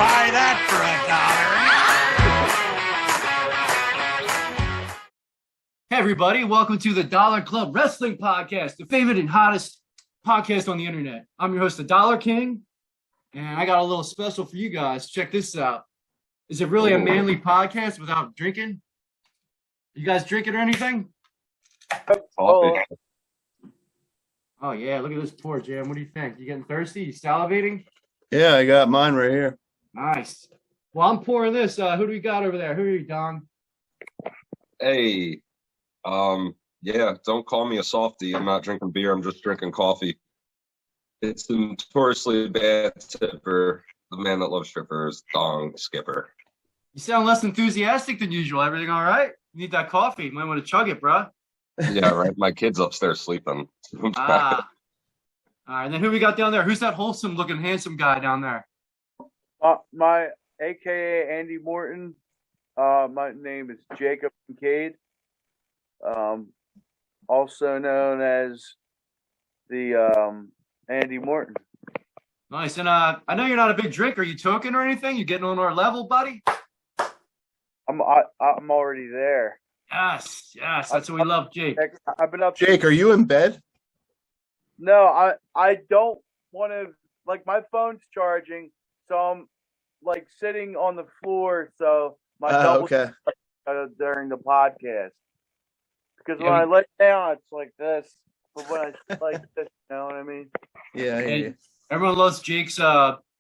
buy that for $1. Hey everybody, welcome to the Dollar Club Wrestling Podcast, the favorite and hottest podcast on the internet. I'm your host, the Dollar King, and I got a little special for you guys. Check this out. Is it really a manly podcast without drinking? You guys drinking or anything? Oh yeah, look at this pour, Jam. What do you think? You getting thirsty? You salivating? yeah, I got mine right here. Nice. Well, I'm pouring this. Who do we got over there? Who are you, Don? Hey, yeah, don't call me a softie. I'm not drinking beer. I'm just drinking coffee. It's a notoriously bad tipper. The man that loves strippers, Dong Skipper. You sound less enthusiastic than usual. Everything all right? You need that coffee. You might want to chug it, bro. Yeah, right. My kid's upstairs sleeping. All right, and then who we got down there? Who's that wholesome looking, handsome guy down there? My AKA Andy Morton. My name is Jacob Kincaid. Also known as the Andy Morton. Nice. And I know you're not a big drinker. You token or anything? You getting on our level, buddy? I'm already there. Yes. That's what we love, Jake. I've been up. Jake, are you in bed? No, I don't want to. Like, my phone's charging, so I'm like sitting on the floor. So my double during the podcast, because when I lay down, it's like this. But when I like this, you know what I mean? Yeah. Everyone loves Jake's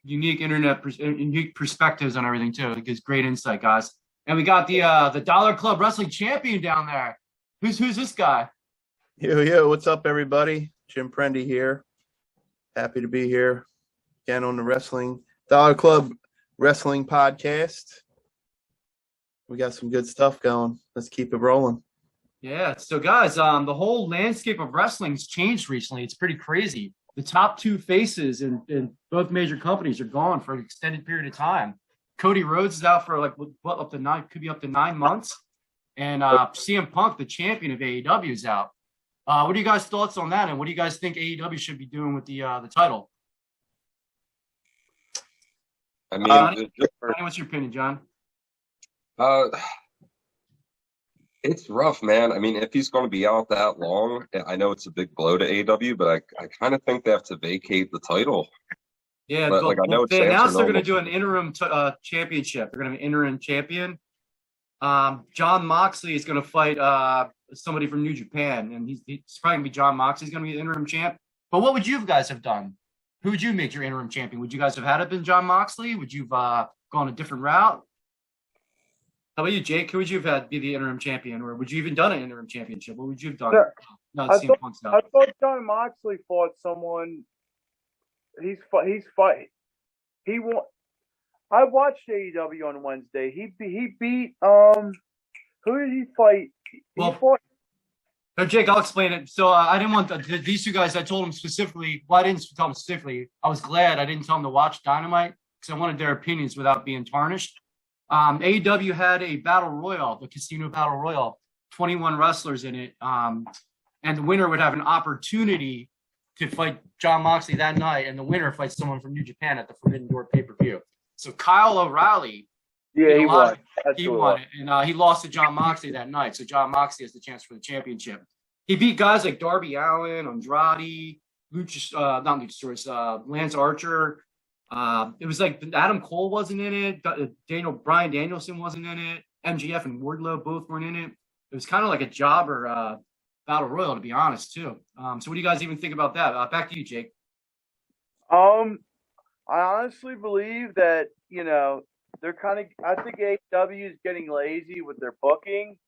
unique unique perspectives on everything too. It gives great insight, guys. And we got the Dollar Club Wrestling Champion down there. Who's this guy? Yo, what's up, everybody? Jim Prendy here. Happy to be here again on the Dollar Club Wrestling Podcast. We got some good stuff going. Let's keep it rolling. Yeah. So, guys, the whole landscape of wrestling's changed recently. It's pretty crazy. The top two faces in both major companies are gone for an extended period of time. Cody Rhodes is out for up to 9 months, and CM Punk, the champion of AEW, is out. What are you guys' thoughts on that, and what do you guys think AEW should be doing with the title? I mean, what's your opinion, John? It's rough, man. I mean, if he's going to be out that long, I know it's a big blow to AEW, but I kind of think they have to vacate the title. Yeah, but, I know they announced they're going to do an interim championship. They're going to have an interim champion. John Moxley is going to fight somebody from New Japan, and he's probably going to be John Moxley's going to be the interim champ. But what would you guys have done? Who would you make your interim champion? Would you guys have had it been John Moxley? Would you have gone a different route? How about you, Jake? Who would you have had be the interim champion, or would you even done an interim championship? What would you have done? Sure. I thought John Moxley fought someone. He's fighting. He won. I watched AEW on Wednesday. He beat who did he fight? No, Jake, I'll explain it. So I didn't want these two guys. I told them specifically. Well, I didn't tell them specifically. I was glad I didn't tell them to watch Dynamite because I wanted their opinions without being tarnished. AEW had a battle royal, the casino battle royal, 21 wrestlers in it, and the winner would have an opportunity to fight John Moxley that night, and the winner fights someone from New Japan at the Forbidden Door pay-per-view. So Kyle O'Reilly, he won. He won it, and he lost to John Moxley that night. So John Moxley has the chance for the championship. He beat guys like Darby Allin, Andrade, Lance Archer. It was like Adam Cole wasn't in it. Bryan Danielson wasn't in it. MGF and Wardlow both weren't in it. It was kind of like a jobber battle royal, to be honest, too. So what do you guys even think about that? Back to you, Jake. I honestly believe that, they're I think AEW is getting lazy with their booking,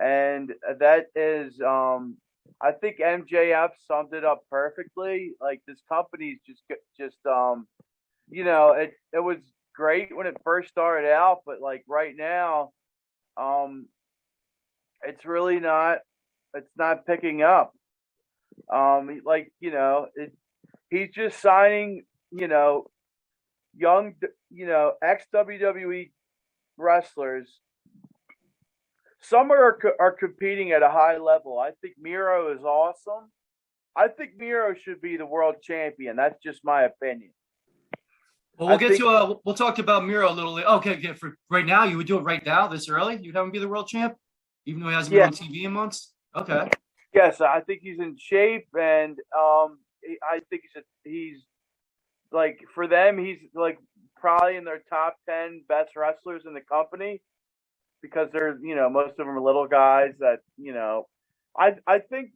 and that is, I think MJF summed it up perfectly. Like, this company's just it was great when it first started out, but like right now, it's really not. It's not picking up. He's just signing, young, ex-WWE wrestlers. Some are competing at a high level. I think Miro is awesome. I think Miro should be the world champion. That's just my opinion. Well, we'll talk about Miro a little later. Okay, yeah, for right now, you would do it right now, this early? You'd have him be the world champ, even though he hasn't been on TV in months. Okay. Yes, I think he's in shape, and I think he's like, for them, he's like probably in their top 10 best wrestlers in the company, because they're, most of them are little guys that, I think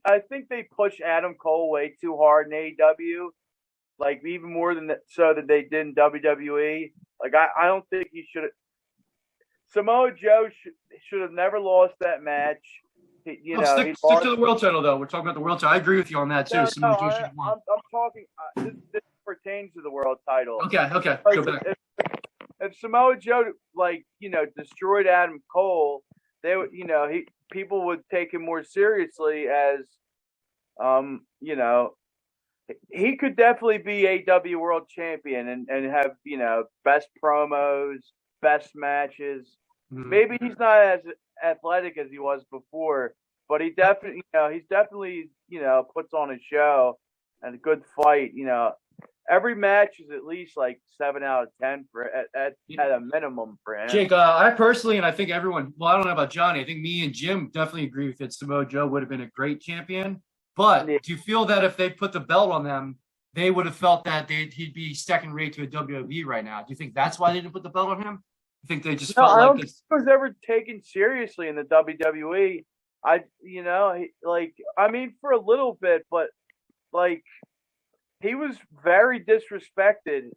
they push Adam Cole way too hard in AEW, like even more than that they did in WWE. Like, I don't think he should have. Samoa Joe should have never lost that match. Stick to the world title, though. We're talking about the world title. I agree with you on that too. No, I'm talking. This pertains to the world title. Okay. Like, Go back. If Samoa Joe, destroyed Adam Cole, they would, people would take him more seriously as, he could definitely be AEW World Champion and have, best promos, best matches. Mm-hmm. Maybe he's not as athletic as he was before, but he definitely, he's definitely, puts on a show and a good fight. Every match is at least like 7 out of 10 for at a minimum for him. Jake, I personally, and I think everyone, well, I don't know about Johnny. I think me and Jim definitely agree with it. Samoa Joe would have been a great champion. But do you feel that if they put the belt on them, they would have felt that he'd be second rate to a WWE right now? Do you think that's why they didn't put the belt on him? You think they just felt I don't like think he was ever taken seriously in the WWE. For a little bit, but like, he was very disrespected,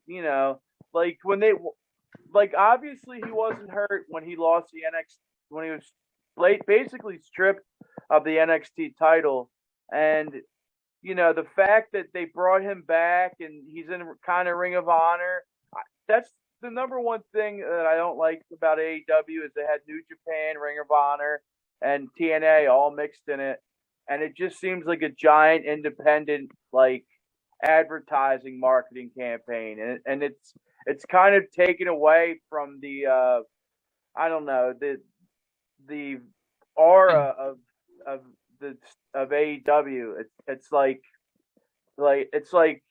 obviously he wasn't hurt when he lost the NXT, when he was basically stripped of the NXT title. And, the fact that they brought him back and he's in kind of Ring of Honor, that's the number one thing that I don't like about AEW, is they had New Japan, Ring of Honor, and TNA all mixed in it. And it just seems like a giant independent, advertising marketing campaign, and it's kind of taken away from the the aura of AEW. It's like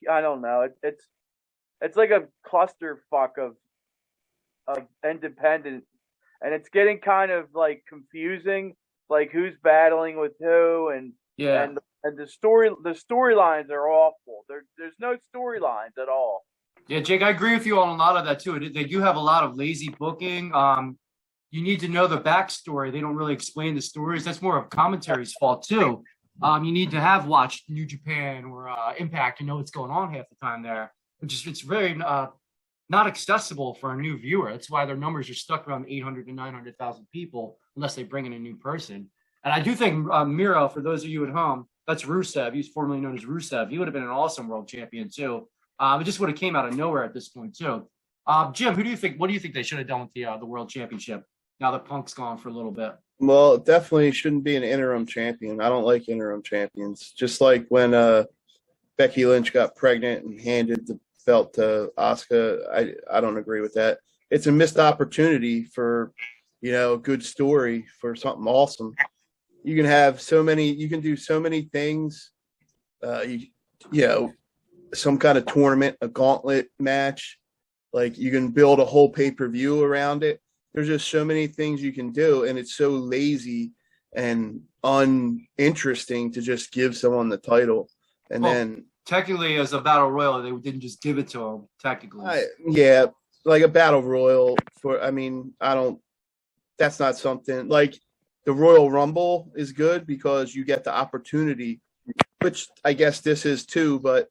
I don't know, it's like a clusterfuck of independent, and it's getting kind of like confusing, like who's battling with who, and the storylines are awful. There's no storylines at all. Yeah, Jake, I agree with you on a lot of that too. They do have a lot of lazy booking. You need to know the backstory. They don't really explain the stories. That's more of commentary's fault too. You need to have watched New Japan or Impact to know what's going on half the time there. It's very not accessible for a new viewer. That's why their numbers are stuck around 800 to 900,000 people unless they bring in a new person. And I do think Miro, for those of you at home, that's Rusev. He's formerly known as Rusev. He would have been an awesome world champion too. It just would have came out of nowhere at this point too. Jim, what do you think they should have done with the world championship now that Punk's gone for a little bit? Well, it definitely shouldn't be an interim champion. I don't like interim champions. Just like when Becky Lynch got pregnant and handed the belt to Asuka, I don't agree with that. It's a missed opportunity for, a good story, for something awesome. You can do so many things. Some kind of tournament, a gauntlet match. Like, you can build a whole pay-per-view around it. There's just so many things you can do, and it's so lazy and uninteresting to just give someone the title. And then technically, as a battle royal, they didn't just give it to him. Technically, like a battle royal that's not something like the Royal Rumble is good because you get the opportunity, which I guess this is too, but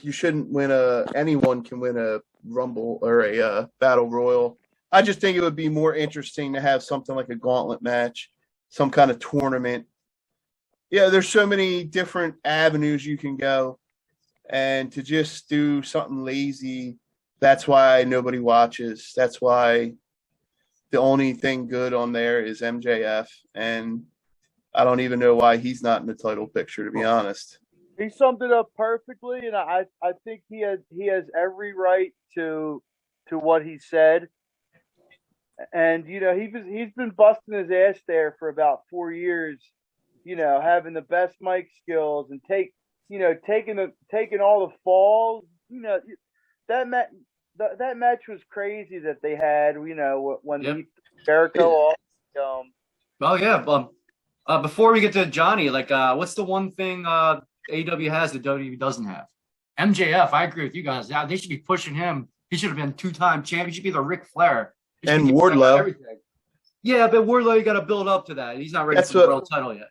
you shouldn't win anyone can win a Rumble or a battle royal. I just think it would be more interesting to have something like a gauntlet match, some kind of tournament. Yeah, there's so many different avenues you can go, and to just do something lazy, that's why nobody watches. That's why the only thing good on there is MJF, and I don't even know why he's not in the title picture, to be honest. He summed it up perfectly, and I think he has every right to what he said. And he's been busting his ass there for about 4 years, having the best mic skills and taking all the falls. That match was crazy that they had. When Yep. Jericho off. Well, yeah. Before we get to Johnny, what's the one thing AEW has that WWE doesn't have? MJF. I agree with you guys. Yeah, they should be pushing him. He should have been 2-time champion. He should be the Ric Flair. And Wardlow. Yeah, but Wardlow, you got to build up to that. He's not ready for the world title yet.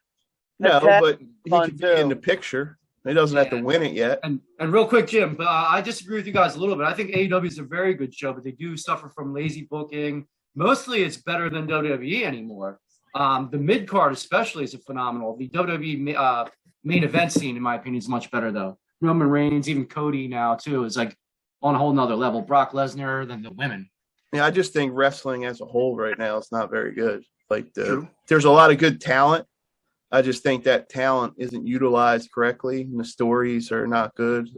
No, but he could be in the picture. He doesn't have to win it yet. And real quick, Jim, I disagree with you guys a little bit. I think AEW is a very good show, but they do suffer from lazy booking. Mostly, it's better than WWE anymore. The mid card, especially, is phenomenal. The WWE main event scene, in my opinion, is much better though. Roman Reigns, even Cody now too, is like on a whole nother level. Brock Lesnar, than the women. Yeah, I just think wrestling as a whole right now is not very good. There's a lot of good talent. I just think that talent isn't utilized correctly, and the stories are not good.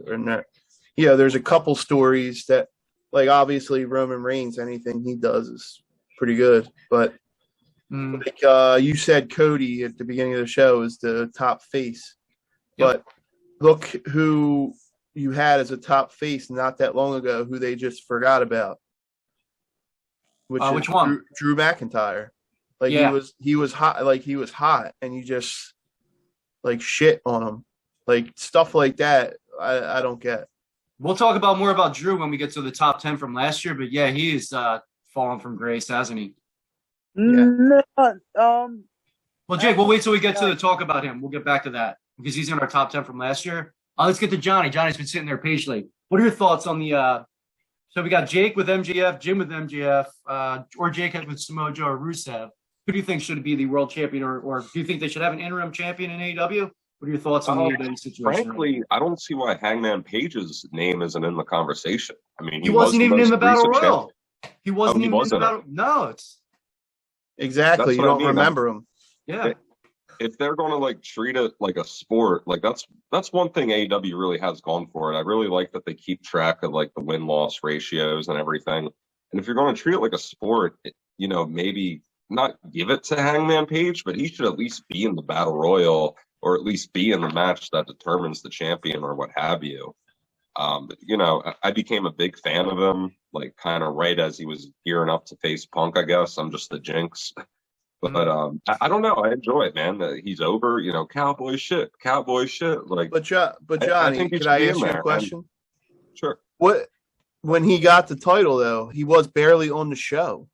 There's a couple stories that, obviously Roman Reigns, anything he does is pretty good. But you said Cody at the beginning of the show is the top face. Yep. But look who you had as a top face not that long ago, who they just forgot about. Which one? Drew McIntyre. He was hot, and you just shit on him. Stuff like that, I don't get. We'll talk more about Drew when we get to the top 10 from last year, but yeah, he is fallen from grace, hasn't he? Yeah. Well, Jake, we'll wait till we get to the talk about him. We'll get back to that because he's in our top 10 from last year. Let's get to Johnny. Johnny's been sitting there patiently. What are your thoughts on the so we got Jake with MJF, Jim with MJF, or Jake with Samoa Joe or Rusev. Who do you think should be the world champion, or do you think they should have an interim champion in AEW? What are your thoughts on the AEW situation? Frankly, I don't see why Hangman Page's name isn't in the conversation. I mean, he wasn't even in the Battle Royal. He wasn't even in the Battle. No, it's exactly. You don't remember him. Yeah. If they're going to treat it like a sport, that's one thing AEW really has gone for it. I really like that they keep track of the win-loss ratios and everything. And if you're going to treat it like a sport, maybe not give it to Hangman Page, but he should at least be in the Battle Royal, or at least be in the match that determines the champion or what have you. I became a big fan of him, kind of right as he was gearing up to face Punk, I guess. I'm just the jinx. But I don't know. I enjoy it, man. He's over, cowboy shit. But Johnny, could I ask you a question? Sure. When he got the title, though, he was barely on the show.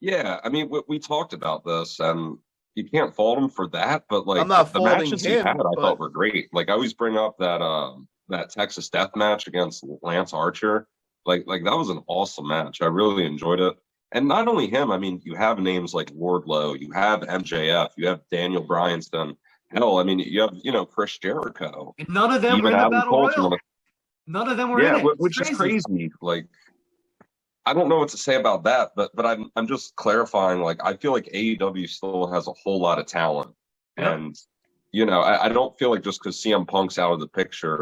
Yeah, I mean, we talked about this, and you can't fault him for that. But I'm not the matches he had, I thought were great. I always bring up that Texas Death match against Lance Archer. That was an awesome match. I really enjoyed it. And not only him, I mean, you have names like Wardlow, you have MJF, you have Daniel Bryanston. Hell, I mean, you have Chris Jericho. And none of them were in the Battle Royal. None of them were in it. Which is crazy. I don't know what to say about that, but I'm just clarifying. I feel like AEW still has a whole lot of talent, and I don't feel like just because CM Punk's out of the picture,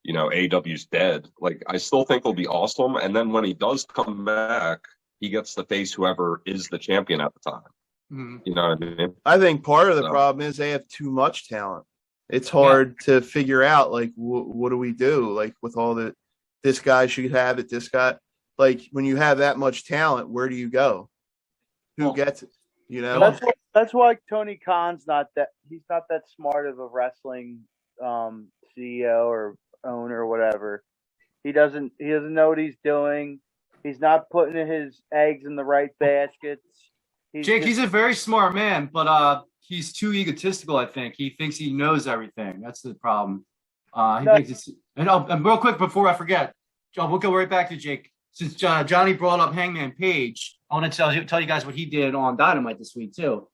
AEW's dead. I still think they'll be awesome, and then when he does come back, he gets to face whoever is the champion at the time. Mm-hmm. You know what I mean? I think part of the problem is they have too much talent. It's hard to figure out what do we do with all this guy should have it, this guy. When you have that much talent, where do you go? Who gets it? That's why Tony Khan's he's not that smart of a wrestling CEO or owner or whatever. He doesn't know what he's doing. He's not putting his eggs in the right baskets. He's a very smart man, but he's too egotistical, I think. He thinks he knows everything. That's the problem. Thinks it's and real quick before I forget, John, we'll go right back to Jake. Since Johnny brought up Hangman Page, I want to tell you guys what he did on Dynamite this week too.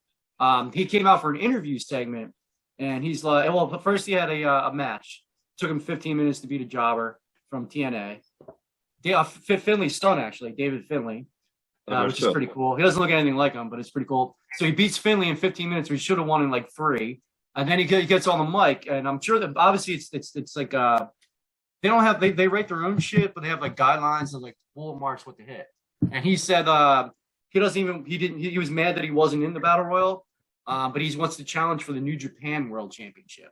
He came out for an interview segment, and he's but first he had a match. It took him 15 minutes to beat a jobber from TNA. Finley's son, actually, David Finley, which is pretty cool. He doesn't look anything like him, but it's pretty cool. So he beats Finley in 15 minutes. We should have won in 3. And then he gets on the mic, and I'm sure that obviously it's like they don't have they write their own shit, but they have guidelines of bullet marks what to hit. And he said he was mad that he wasn't in the Battle Royal, but he wants to challenge for the New Japan World Championship.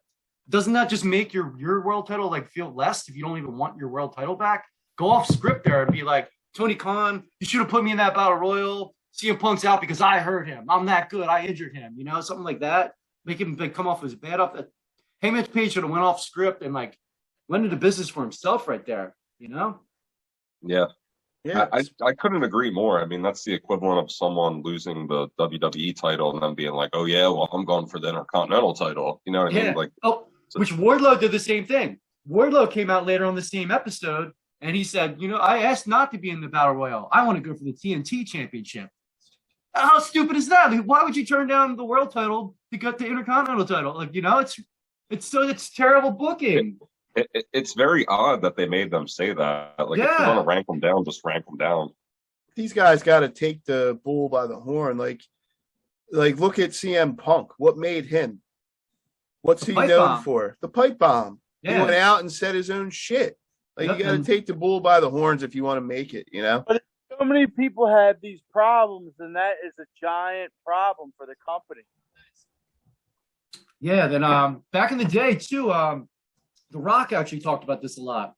Doesn't that just make your world title like feel less if you don't even want your world title back? Go off script there and be like, Tony Khan, you should have put me in that battle royal. CM Punk's out because I hurt him. I'm that good. I injured him. You know, something like that. Make him like come off as bad up. Heyman Page should have went off script and like went into business for himself right there. You know? Yeah. Yeah, I couldn't agree more. I mean, that's the equivalent of someone losing the WWE title and then being like, "Oh yeah, well I'm going for the Intercontinental title." You know what I mean? Like, which Wardlow did the same thing. Wardlow came out later on the same episode and he said, "You know, I asked not to be in the Battle Royal. I want to go for the TNT Championship." How stupid is that? Why would you turn down the world title to get the Intercontinental title? Like, you know, it's terrible booking. It's very odd that they made them say that. Like, if you want to rank them down, just rank them down. These guys got to take the bull by the horn. Like look at CM Punk. What made him? What's he known for? The pipe bomb. Yeah. He went out and said his own shit. Like, you got to take the bull by the horns if you want to make it, you know? But so many people have these problems, and that is a giant problem for the company. Yeah, then back in the day, too, The Rock actually talked about this a lot.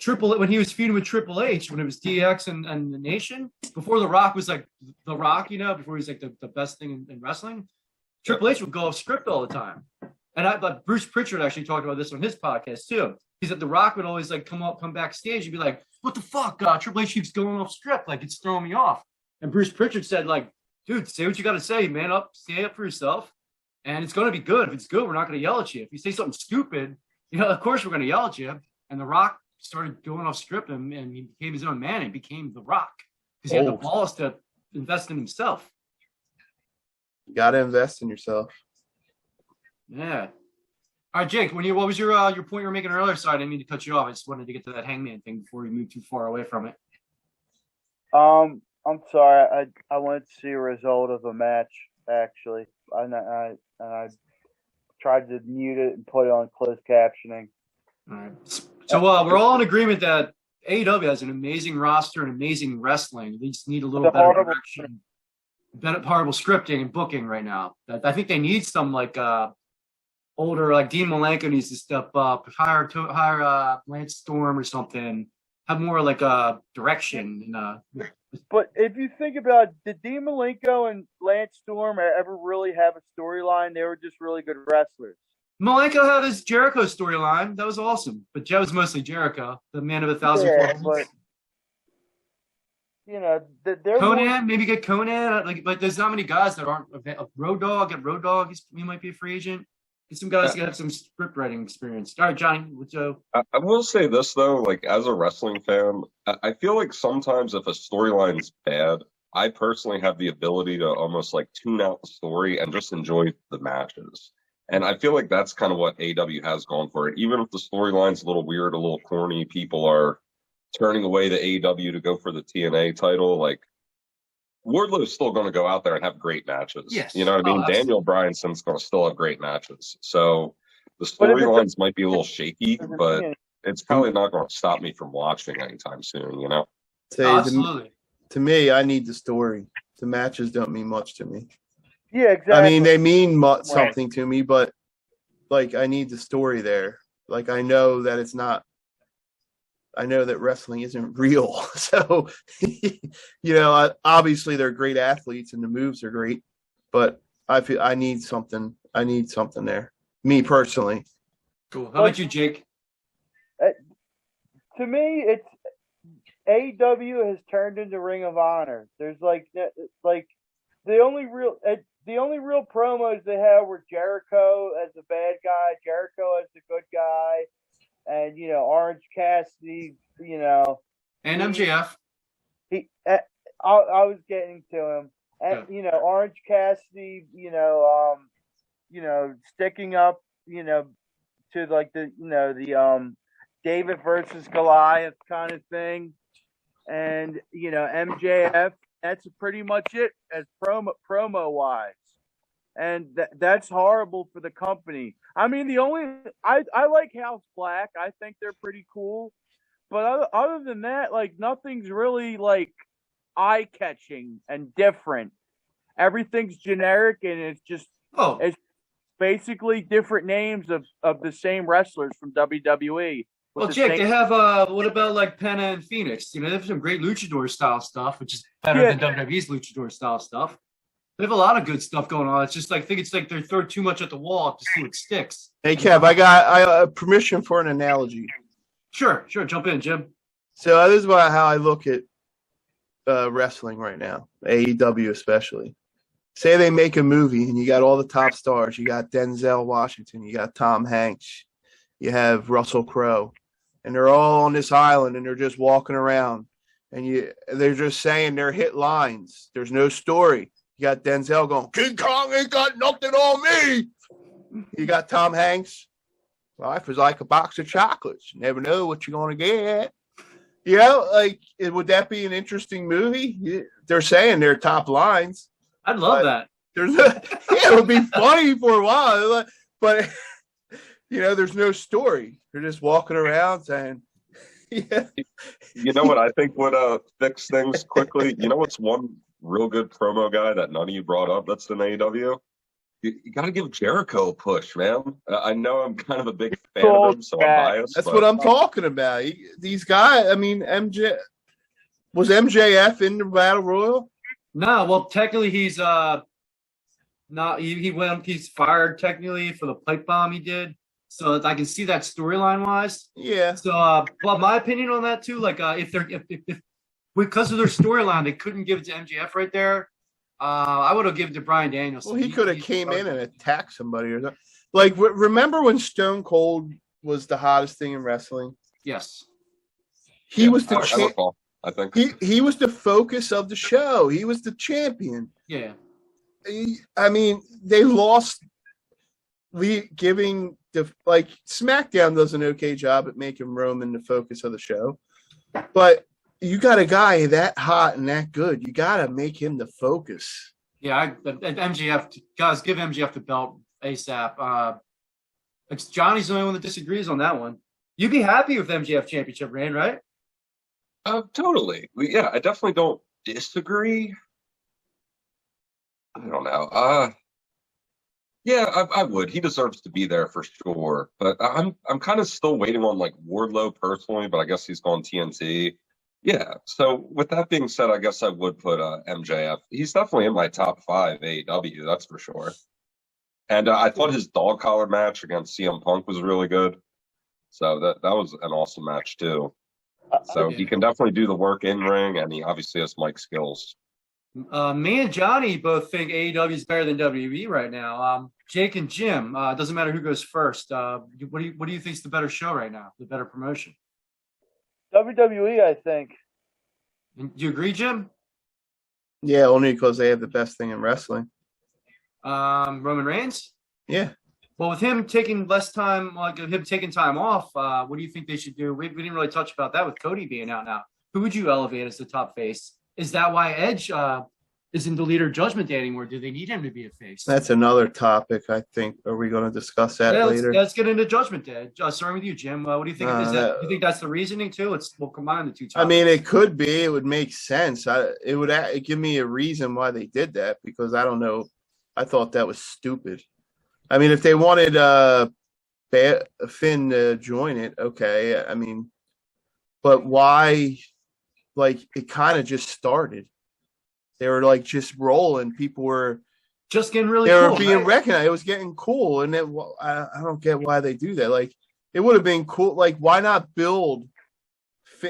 When he was feuding with Triple H, when it was DX and the Nation, before The Rock was like The Rock, you know, before he was like the best thing in wrestling, Triple H would go off script all the time. And Bruce Pritchard actually talked about this on his podcast too. He said The Rock would always like come backstage and be like, "What the fuck? Triple H keeps going off script, like it's throwing me off." And Bruce Pritchard said, like, "Dude, say what you got to say, man. Stay up for yourself, and it's going to be good. If it's good, we're not going to yell at you. If you say something stupid, you know, of course we're going to yell at you." And The Rock started going off script and he became his own man and became The Rock because he had the balls to invest in himself. You got to invest in yourself. Yeah. All right, Jake, what was your point you were making earlier? Sorry, I didn't mean to cut you off. I just wanted to get to that Hangman thing before we move too far away from it. I'm sorry. I wanted to see a result of a match, actually. And I tried to mute it and put it on closed captioning. All right. So we're all in agreement that AEW has an amazing roster and amazing wrestling. They just need a little better direction, horrible scripting and booking right now. I think they need some like older, like Dean Malenko needs to step up, hire Lance Storm or something, have more like a direction. But if you think about it, did Dean Malenko and Lance Storm ever really have a storyline? They were just really good wrestlers. Malenko had his Jericho storyline. That was awesome. But Joe's mostly Jericho, the man of 1,000 but you know, Conan, maybe get Conan. But there's not many guys that aren't. Road Dogg, he might be a free agent. Get some guys that have some script writing experience. All right, Johnny, with Joe. I will say this though, like as a wrestling fan, I feel like sometimes if a storyline's bad, I personally have the ability to almost like tune out the story and just enjoy the matches. And I feel like that's kind of what AEW has going for it. Even if the storyline's a little weird, a little corny, people are turning away the AEW to go for the TNA title. Like, Wardlow's still going to go out there and have great matches. Yes. You know what I mean? Daniel Bryanson's going to still have great matches. So the storylines might be a little shaky, but it's probably not going to stop me from watching anytime soon, you know? Absolutely. To me, I need the story. The matches don't mean much to me. Yeah, exactly. I mean, they mean something to me, but like I need the story there. Like I know that it's not. I know that wrestling isn't real, so you know. Obviously, they're great athletes and the moves are great, but I feel I need something. I need something there. Me personally. Cool. How about you, Jake? To me, it's AEW has turned into Ring of Honor. There's like the only real promos they had were Jericho as the bad guy, Jericho as the good guy, and you know Orange Cassidy, you know, and MJF. I was getting to him, and you know Orange Cassidy, you know, sticking up, you know, to like the David versus Goliath kind of thing, and you know MJF. That's pretty much it as promo wise, and that's horrible for the company. I mean, I like House Black. I think they're pretty cool, but other than that, like nothing's really like eye catching and different. Everything's generic, and it's just it's basically different names of the same wrestlers from WWE. Well, Jake, they have what about like Penta and Phoenix? You know, they have some great luchador style stuff, which is better than WWE's luchador style stuff. They have a lot of good stuff going on. It's just like I think it's like they're throwing too much at the wall to see what sticks. Hey, Kev, I got permission for an analogy. Sure, jump in, Jim. So this is how I look at wrestling right now, AEW especially. Say they make a movie and you got all the top stars. You got Denzel Washington, you got Tom Hanks, you have Russell Crowe, and they're all on this island and they're just walking around and they're just saying their hit lines. There's no story. You got Denzel going, King Kong ain't got nothing on me. You got Tom Hanks. Life is like a box of chocolates. You never know what you're going to get. You know, like, would that be an interesting movie? They're saying their top lines. I'd love that. It would be funny for a while, but you know, there's no story. They're just walking around saying, "Yeah." You know what I think would fix things quickly? You know what's one real good promo guy that none of you brought up that's in AEW? You got to give Jericho a push, man. I know I'm kind of a big fan of him, so I'm biased. That's what I'm talking about. These guys, I mean, was MJF in the Battle Royal? No, well, technically he's not. He's fired technically for the pipe bomb he did. So I can see that storyline wise. Yeah. So, well, my opinion on that too, like if because of their storyline, they couldn't give it to MJF right there. I would have given it to Bryan Danielson. Well, he could have came in and attacked somebody or something. Like, remember when Stone Cold was the hottest thing in wrestling? Yes. He was the I think he was the focus of the show. He was the champion. Yeah. I mean, they lost giving SmackDown does an okay job at making Roman the focus of the show, but you got a guy that hot and that good. You got to make him the focus. Yeah, MJF, guys, give MJF the belt ASAP. Johnny's the only one that disagrees on that one. You'd be happy with MJF championship reign, right? Totally. Yeah, I definitely don't disagree. I don't know. Yeah, I would. He deserves to be there for sure. But I'm kind of still waiting on like Wardlow personally, but I guess he's gone TNT. Yeah. So with that being said, I guess I would put MJF. He's definitely in my top 5 AEW, that's for sure. And I thought his dog collar match against CM Punk was really good. So that was an awesome match too. So he can definitely do the work in ring, and he obviously has mic skills. Me and Johnny both think AEW is better than WWE right now. Jake and Jim, doesn't matter who goes first. What do you think is the better show right now? The better promotion? WWE, I think. Do you agree, Jim? Yeah, only because they have the best thing in wrestling. Roman Reigns? Yeah. Well, with him taking less time, like him taking time off, what do you think they should do? We didn't really touch about that with Cody being out now. Who would you elevate as the top face? Is that why Edge isn't the leader of Judgment Day anymore? Do they need him to be a face? That's another topic, I think. Are we going to discuss that later? Let's get into Judgment Day. Starting with you, Jim. What do you think? Do you think that's the reasoning too? We'll combine the two topics. I mean, it could be. It would make sense. It would give me a reason why they did that, because I don't know. I thought that was stupid. I mean, if they wanted Finn to join it, okay. I mean, but why? Like, it kind of just started. They were like just rolling. People were just getting really. They cool, were being recognized. It was getting cool, and I don't get why they do that. Like, it would have been cool. Like, why not build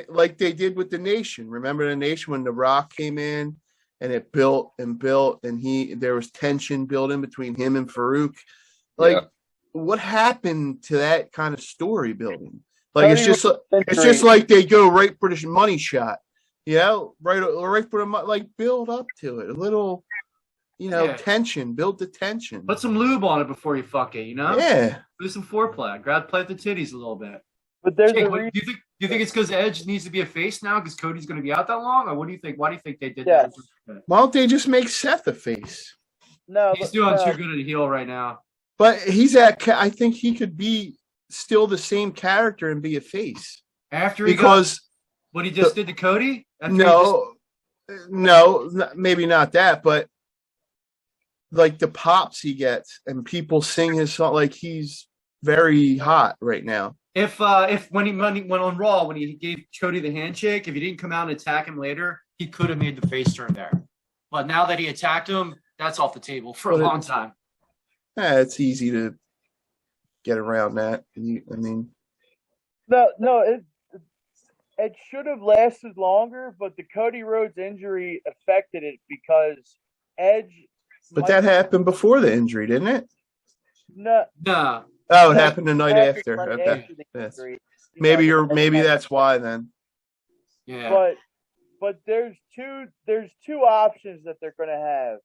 like they did with the Nation? Remember the Nation when The Rock came in, and it built and built, and there was tension building between him and Farouk. Like, what happened to that kind of story building? Like, it's just like they go right for the money shot. Right for the like, build up to it a little, tension, build the tension. Put some lube on it before you fuck it, Yeah. Do some foreplay. Plant the titties a little bit. But there's Jake, do you think it's because Edge needs to be a face now because Cody's going to be out that long, or what do you think? Why do you think they did that? Why don't they just make Seth a face? No, he's doing too good at a heel right now. But I think he could be still the same character and be a face after what he just did to Cody. No, maybe not that, but like the pops he gets and people sing his song, like he's very hot right now. If when he went on Raw, when he gave Cody the handshake, if he didn't come out and attack him later, he could have made the face turn there. But now that he attacked him, that's off the table for a long time. Yeah, it's easy to get around that. I mean, no, it should have lasted longer, but the Cody Rhodes injury affected it because Edge. But that happened before the injury, didn't it? No. Oh, it happened the night after. Okay. Yes. Maybe that's why then. Yeah. But there's two options that they're going to have.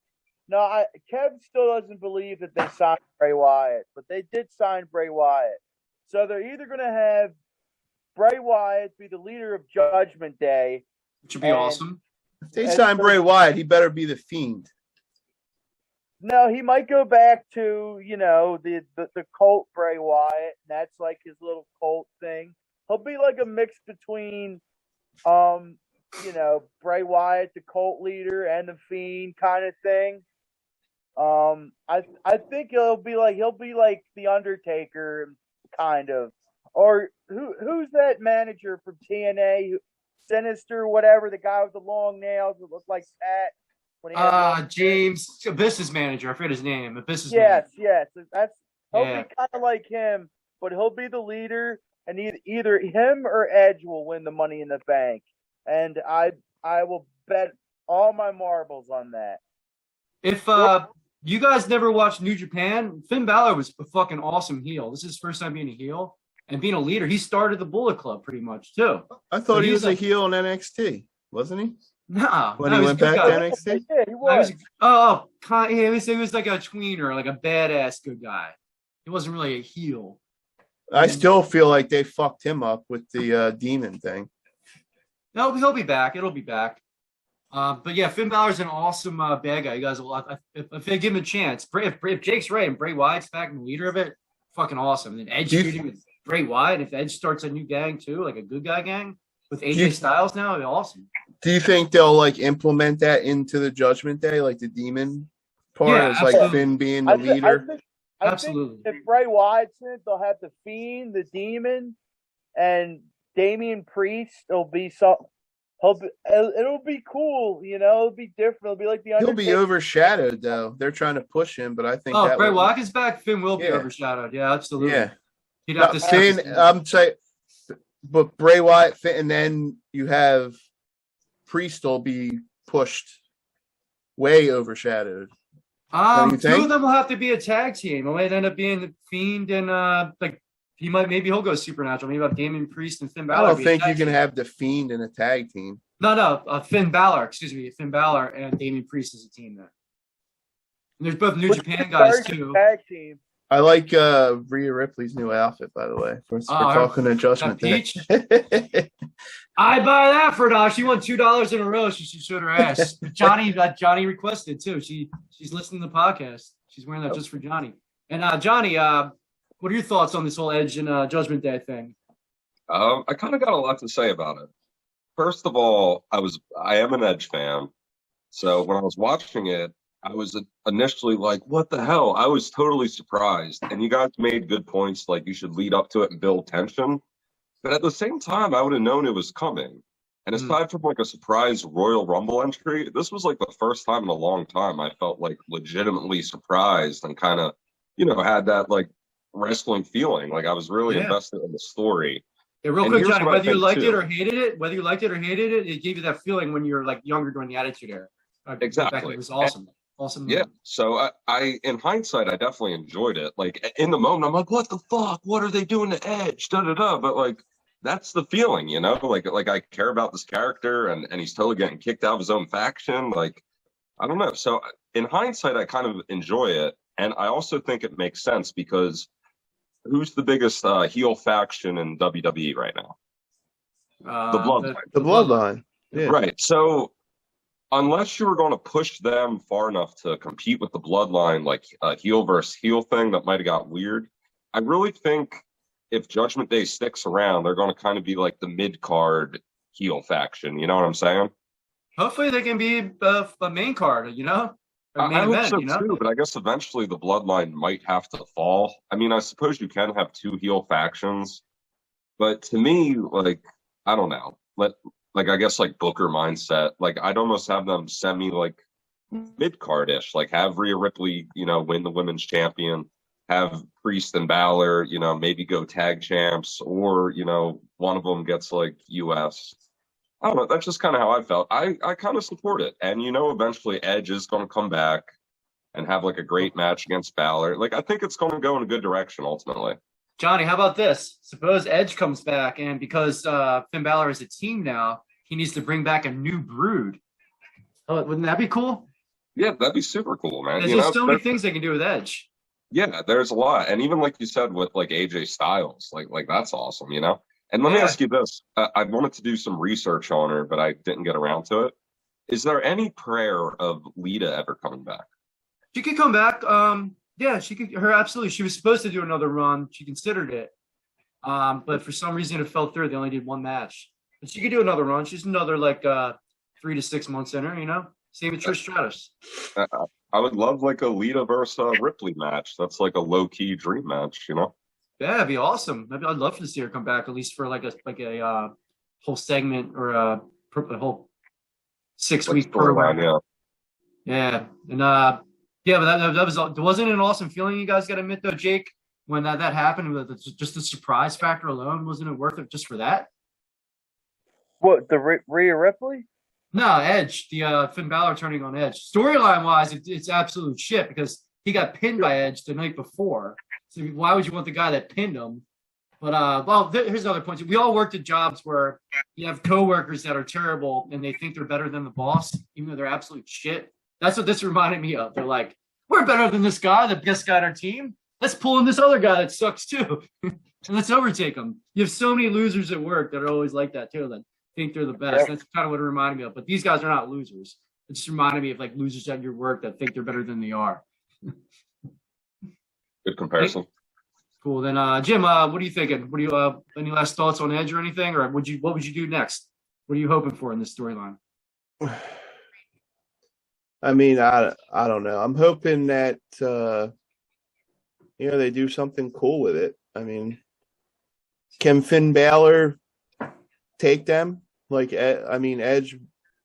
Now, Kev still doesn't believe that they signed Bray Wyatt, but they did sign Bray Wyatt. So they're either going to have Bray Wyatt be the leader of Judgment Day, which would be awesome. If they sign Bray Wyatt, he better be the Fiend. No, he might go back to, the cult Bray Wyatt, and that's like his little cult thing. He'll be like a mix between, Bray Wyatt, the cult leader, and the Fiend kind of thing. I think he'll be like the Undertaker, kind of. Or who's that manager from TNA? Sinister, whatever, the guy with the long nails that looked like Pat. James, Abyss's manager. I forget his name. Abyss's manager. Yes. He'll be kind of like him, but he'll be the leader, and either him or Edge will win the Money in the Bank. And I will bet all my marbles on that. If you guys never watched New Japan, Finn Balor was a fucking awesome heel. This is his first time being a heel and being a leader. He started the Bullet Club pretty much too. I thought he was a heel in NXT, wasn't he? No, when he went back to NXT? Yeah, he was. He was like a tweener, like a badass good guy. He wasn't really a heel. I still feel like they fucked him up with the demon thing. No, he'll be back. It'll be back. But yeah, Finn Balor's an awesome bad guy. You guys will, if they give him a chance. If Jake's right and Bray Wyatt's back and the leader of it, fucking awesome. And then Edge feuding with Bray Wyatt. If Edge starts a new gang too, like a good guy gang with AJ Styles now, it'd be awesome. Do you think they'll like implement that into the Judgment Day, like the demon part? Yeah, is like Finn being the leader. I think if Bray Wyatt's in it, they'll have the Fiend, the Demon, and Damian Priest. It'll be it'll be cool, It'll be different. It'll be like the Undertaker. He'll be overshadowed though. They're trying to push him, but I think. Bray Wyatt is back. Finn will be overshadowed. Yeah, absolutely. Yeah, he'd have to Finn. I'm saying, but Bray Wyatt, Finn, and then you have Priest will be pushed, way overshadowed. Two of them will have to be a tag team. It might end up being the Fiend and maybe he'll go Supernatural. Maybe have Damian Priest and Finn Balor. I don't think you can have the Fiend in a tag team. No, Finn Balor. Excuse me, Finn Balor and Damian Priest as a team there. And there's both New Japan guys too. Tag team. I like Rhea Ripley's new outfit, by the way. We're talking to Judgment Day. I buy that for $1. She won $2 in a row. She showed her ass. But Johnny requested too. She's listening to the podcast. She's wearing that just for Johnny. And Johnny, what are your thoughts on this whole Edge and Judgment Day thing? I kind of got a lot to say about it. First of all, I am an Edge fan, so when I was watching it, I was initially like, what the hell? I was totally surprised. And you guys made good points, like you should lead up to it and build tension. But at the same time, I would have known it was coming. And aside from like a surprise Royal Rumble entry, this was like the first time in a long time I felt like legitimately surprised and kind of, had that like wrestling feeling. Like I was really invested in the story. Yeah, real quick, Johnny, whether you liked it or hated it, it gave you that feeling when you were like younger during the Attitude Era. Exactly. It was awesome. Awesome. Yeah. So I, in hindsight, I definitely enjoyed it. Like in the moment, I'm like, what the fuck? What are they doing to Edge? Da da da. But like, that's the feeling, Like I care about this character, and he's totally getting kicked out of his own faction. Like, I don't know. So in hindsight, I kind of enjoy it, and I also think it makes sense because who's the biggest heel faction in WWE right now? The Bloodline. The Bloodline. Yeah. Right. So unless you were going to push them far enough to compete with the Bloodline, like a heel versus heel thing that might have got weird, I really think if Judgment Day sticks around, they're going to kind of be like the mid-card heel faction. You know what I'm saying? Hopefully they can be a main card, Or I hope so too, but I guess eventually the bloodline might have to fall. I mean, I suppose you can have two heel factions, but to me, like, I don't know. Like I guess like Booker mindset. Like I'd almost have them semi like mid-cardish, like have Rhea Ripley, win the women's champion, have Priest and Balor, maybe go tag champs, or, one of them gets like US. I don't know. That's just kind of how I felt. I kind of support it. And, eventually Edge is going to come back and have like a great match against Balor. Like, I think it's going to go in a good direction ultimately. Johnny, how about this? Suppose Edge comes back, and because Finn Balor is a team now, he needs to bring back a new brood. Oh, wouldn't that be cool? Yeah, that'd be super cool, man. There's so many things they can do with Edge. Yeah, there's a lot. And even like you said with like AJ Styles, like that's awesome, And let me ask you this. I wanted to do some research on her, but I didn't get around to it. Is there any prayer of Lita ever coming back? She could come back. Yeah, she could. Absolutely. She was supposed to do another run. She considered it. But for some reason it fell through. They only did one match. But she could do another run. She's another 3 to 6 months in her, Same with Trish Stratus. I would love like a Lita versus Ripley match. That's like a low-key dream match, Yeah, it'd be awesome. I'd love to see her come back at least for like a whole segment or a whole 6-week program. Yeah, and but that wasn't it an awesome feeling. You guys got to admit though, Jake, when that happened, just the surprise factor alone, wasn't it worth it just for that? What, the Rhea Ripley? No, Edge, the Finn Balor turning on Edge. Storyline wise, it's absolute shit because he got pinned by Edge the night before. So why would you want the guy that pinned him? But here's another point. We all worked at jobs where you have coworkers that are terrible and they think they're better than the boss, even though they're absolute shit. That's what this reminded me of. They're like, we're better than this guy, the best guy on our team. Let's pull in this other guy that sucks too, and let's overtake him. You have so many losers at work that are always like that too. That think they're the best. Yep. That's kind of what it reminded me of. But these guys are not losers. It just reminded me of like losers at your work that think they're better than they are. Good comparison. Cool. Then, Jim, what are you thinking? What do you any last thoughts on Edge or anything, or what would you do next? What are you hoping for in this storyline? I mean, I don't know. I'm hoping that they do something cool with it. I mean, can Finn Balor take them? Edge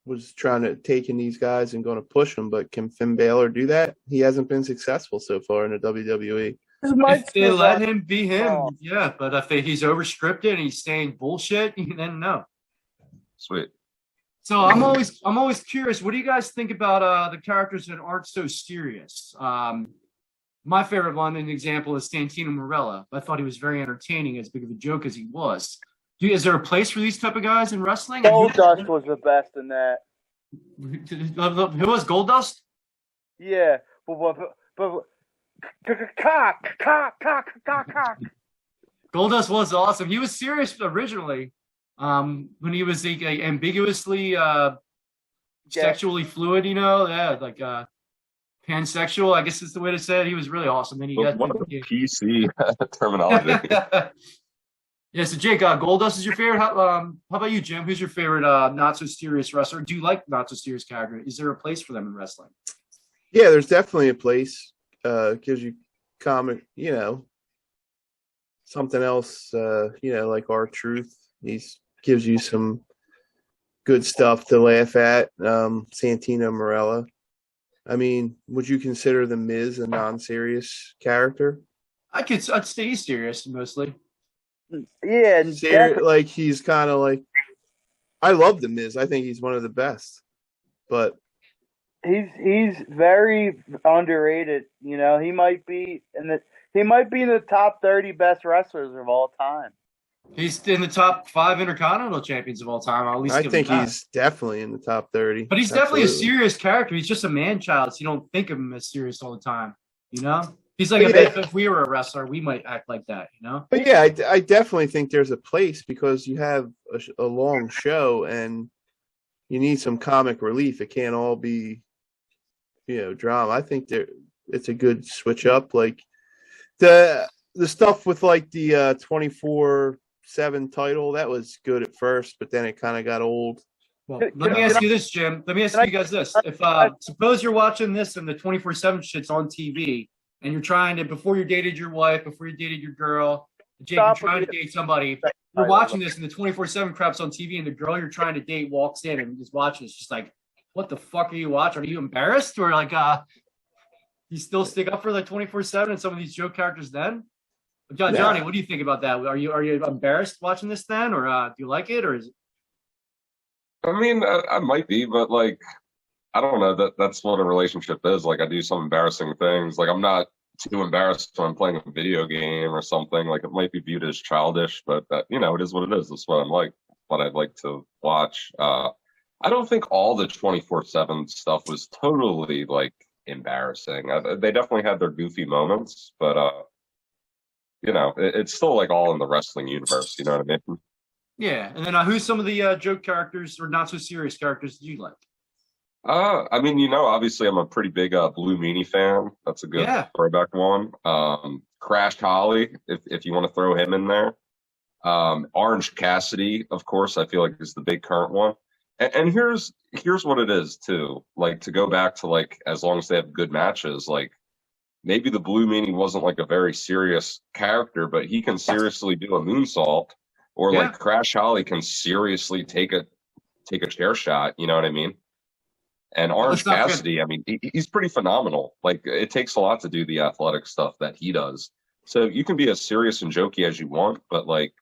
was trying to take in these guys and going to push them, but can Finn Balor do that? He hasn't been successful so far in the WWE. If they let him be him, yeah. But if he's overscripted and he's saying bullshit, then no. Sweet. So I'm always curious. What do you guys think about the characters that aren't so serious? My favorite one, an example, is Santino Marella. I thought he was very entertaining, as big of a joke as he was. Is there a place for these type of guys in wrestling? Goldust was the best in that. Who was Goldust? Yeah, but Goldust was awesome. He was serious originally. When he was ambiguously sexually fluid, pansexual, I guess is the way to say it. He was really awesome. Then he got PC terminology. Yeah, so Jake, Goldust is your favorite. How about you, Jim? Who's your favorite not so serious wrestler? Do you like not so serious character? Is there a place for them in wrestling? Yeah, there's definitely a place. Gives you comic, something else, like R-Truth. He gives you some good stuff to laugh at. Santino Marella. I mean, would you consider The Miz a non-serious character? I'd say he's serious mostly. Yeah, like he's kind of like. I love The Miz. I think he's one of the best, but he's very underrated. He might be in the top 30 best wrestlers of all time. He's in the top 5 Intercontinental champions of all time. I'll at least I think he's definitely in the top 30. But he's definitely a serious character. He's just a man-child, so you don't think of him as serious all the time. He's like if we were a wrestler, we might act like that. But yeah, I definitely think there's a place because you have a long show and you need some comic relief. It can't all be, drama. I think it's a good switch up. Like the stuff with like the 24/7 title, that was good at first, but then it kind of got old. Well, let me ask you this, Jim. Let me ask you guys this. If suppose you're watching this and the 24/7 shit's on TV and you're trying to, before you dated your wife, before you dated your girl, Jake, you're trying to date somebody, you're watching this and the 24/7 crap's on TV and the girl you're trying to date walks in and is watching it's just like, what the fuck are you watching? Are you embarrassed? Or like, you still stick up for the 24/7 and some of these joke characters then? Johnny, what do you think about that? Are you embarrassed watching this then? Or do you like it? Or is it? I mean, I might be, but like, I don't know. That's what a relationship is. Like, I do some embarrassing things. Like, I'm not too embarrassed when I'm playing a video game or something. Like, it might be viewed as childish, but you know, it is what it is. That's what I'm like. What I'd like to watch. I don't think all the 24/7 stuff was totally like embarrassing. They definitely had their goofy moments, but you know, it's still like all in the wrestling universe. You know what I mean? Yeah. And then who's some of the joke characters or not so serious characters that you like? I mean, you know, obviously I'm a pretty big Blue Meanie fan. That's a good throwback one. Crash Holly, if you want to throw him in there. Orange Cassidy, of course, I feel like is the big current one. And here's what it is too. Like, to go back to like, as long as they have good matches, like maybe the Blue Meanie wasn't like a very serious character, but he can seriously do a moonsault, or like Crash Holly can seriously take a chair shot. You know what I mean? And Orange Cassidy, I mean, he's pretty phenomenal. Like, it takes a lot to do the athletic stuff that he does. So you can be as serious and jokey as you want, but like,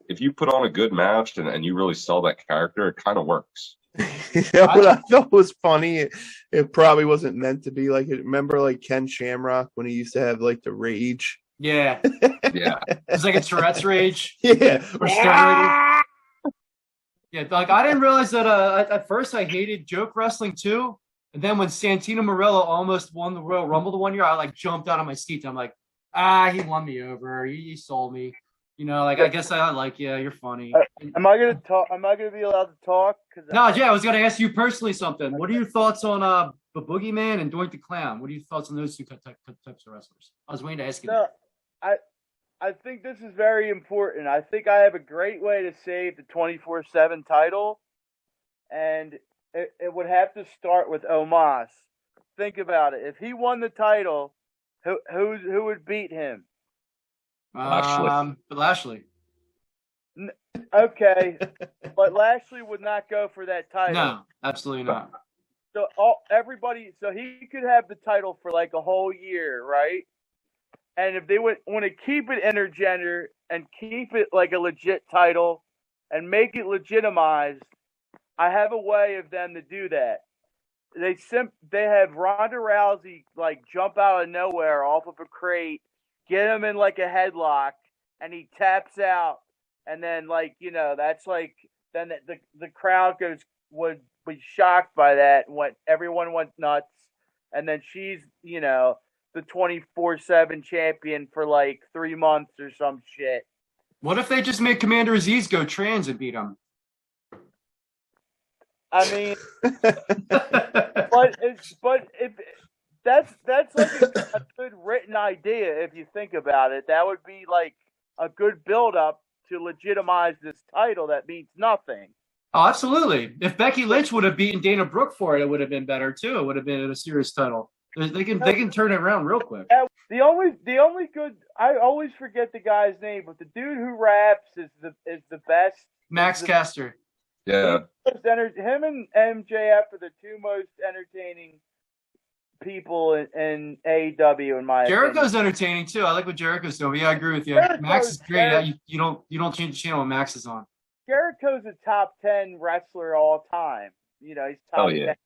if you put on a good match and you really sell that character, it kind of works. What I thought was funny, it probably wasn't meant to be. Like, remember like Ken Shamrock when he used to have like the rage? Yeah. Yeah. It's like a Tourette's rage. Yeah. Or steroid. Yeah, like I didn't realize that at first I hated joke wrestling too. And then when Santino Marella almost won the Royal Rumble the one year, I like jumped out of my seat. I'm like, he won me over. He sold me. You know, like, I guess I like you. You're funny. Am I gonna talk? Am I gonna be allowed to talk? No, Jay, I was gonna ask you personally something. What are your thoughts on the Boogeyman and Doink the Clown? What are your thoughts on those two types of wrestlers? I was waiting to ask you. No, I think this is very important. I think I have a great way to save the 24/7 title, and it would have to start with Omos. Think about it. If he won the title, who would beat him? Lashley. Okay, but Lashley would not go for that title. No, absolutely not. So so he could have the title for like a whole year, right? And if they would want to keep it intergender and keep it like a legit title and make it legitimized, I have a way of them to do that. They have Ronda Rousey like jump out of nowhere off of a crate, get him in like a headlock, and he taps out, and then like, you know, that's like, then the crowd would be shocked by that, and everyone went nuts, and then she's, you know, the 24/7 champion for like 3 months or some shit. What if they just made Commander Aziz go trans and beat him? I mean, but if that's like a good written idea if you think about it. That would be like a good build up to legitimize this title that means nothing. Oh, absolutely. If Becky Lynch would have beaten Dana Brooke for it, it would have been better too. It would have been a serious title. They can turn it around real quick. The only good, I always forget the guy's name, but the dude who raps is the best. Max Caster. Yeah. Him and MJF are the two most entertaining people in AEW in my Jericho's opinion. entertaining too. I like what Jericho's doing. Yeah, I agree with you. Max is great. You don't change the channel when Max is on. Jericho's a top 10 wrestler all time. You know, he's top 10.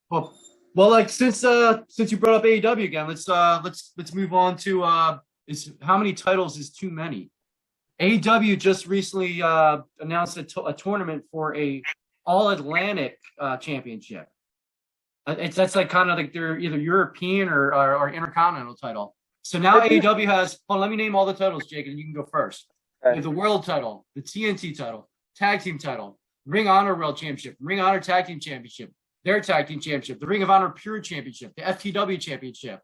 Well, like since you brought up AEW again, let's move on to how many titles is too many? AEW just recently announced a tournament for a All Atlantic championship. That's like kind of like their either European or Intercontinental title. So now AEW has. Well, let me name all the titles, Jake, and you can go first. Okay. The World Title, the TNT Title, Tag Team Title, Ring Honor World Championship, Ring Honor Tag Team Championship, their Tag Team Championship, the Ring of Honor Pure Championship, the FTW Championship,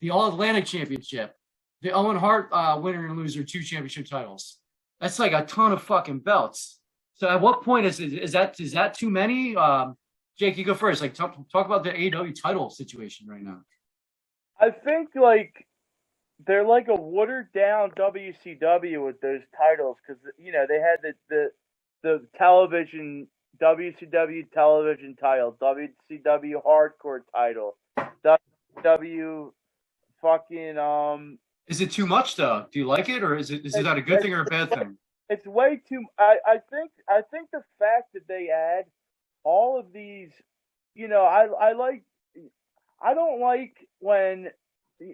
the All Atlantic Championship, the Owen Hart winner and loser 2 championship titles. That's like a ton of fucking belts. So at what point is that too many? Jake, you go first. Like, talk about the AEW title situation right now. I think like they're like a watered down WCW with those titles because they had the television WCW television title, WCW hardcore title, WCW fucking Is it too much though? Do you like it, or is that a good thing or a bad thing? It's way too. I think the fact that they add all of these, I don't like when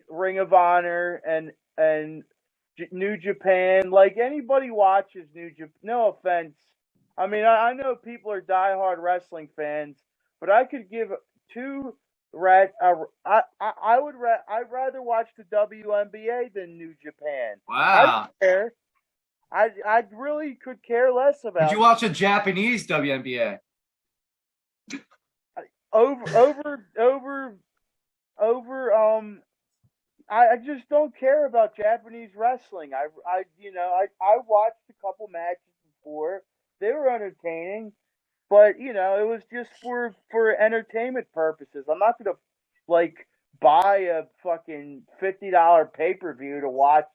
Ring of Honor and New Japan, like anybody watches New Japan. No offense. I mean, I know people are diehard wrestling fans, but I could give two I'd rather watch the WNBA than New Japan. Wow. I care. I really could care less about. Did you watch a Japanese WNBA? I just don't care about Japanese wrestling. I watched a couple matches before. They were entertaining, but it was just for entertainment purposes. I'm not gonna like buy a fucking $50 pay-per-view to watch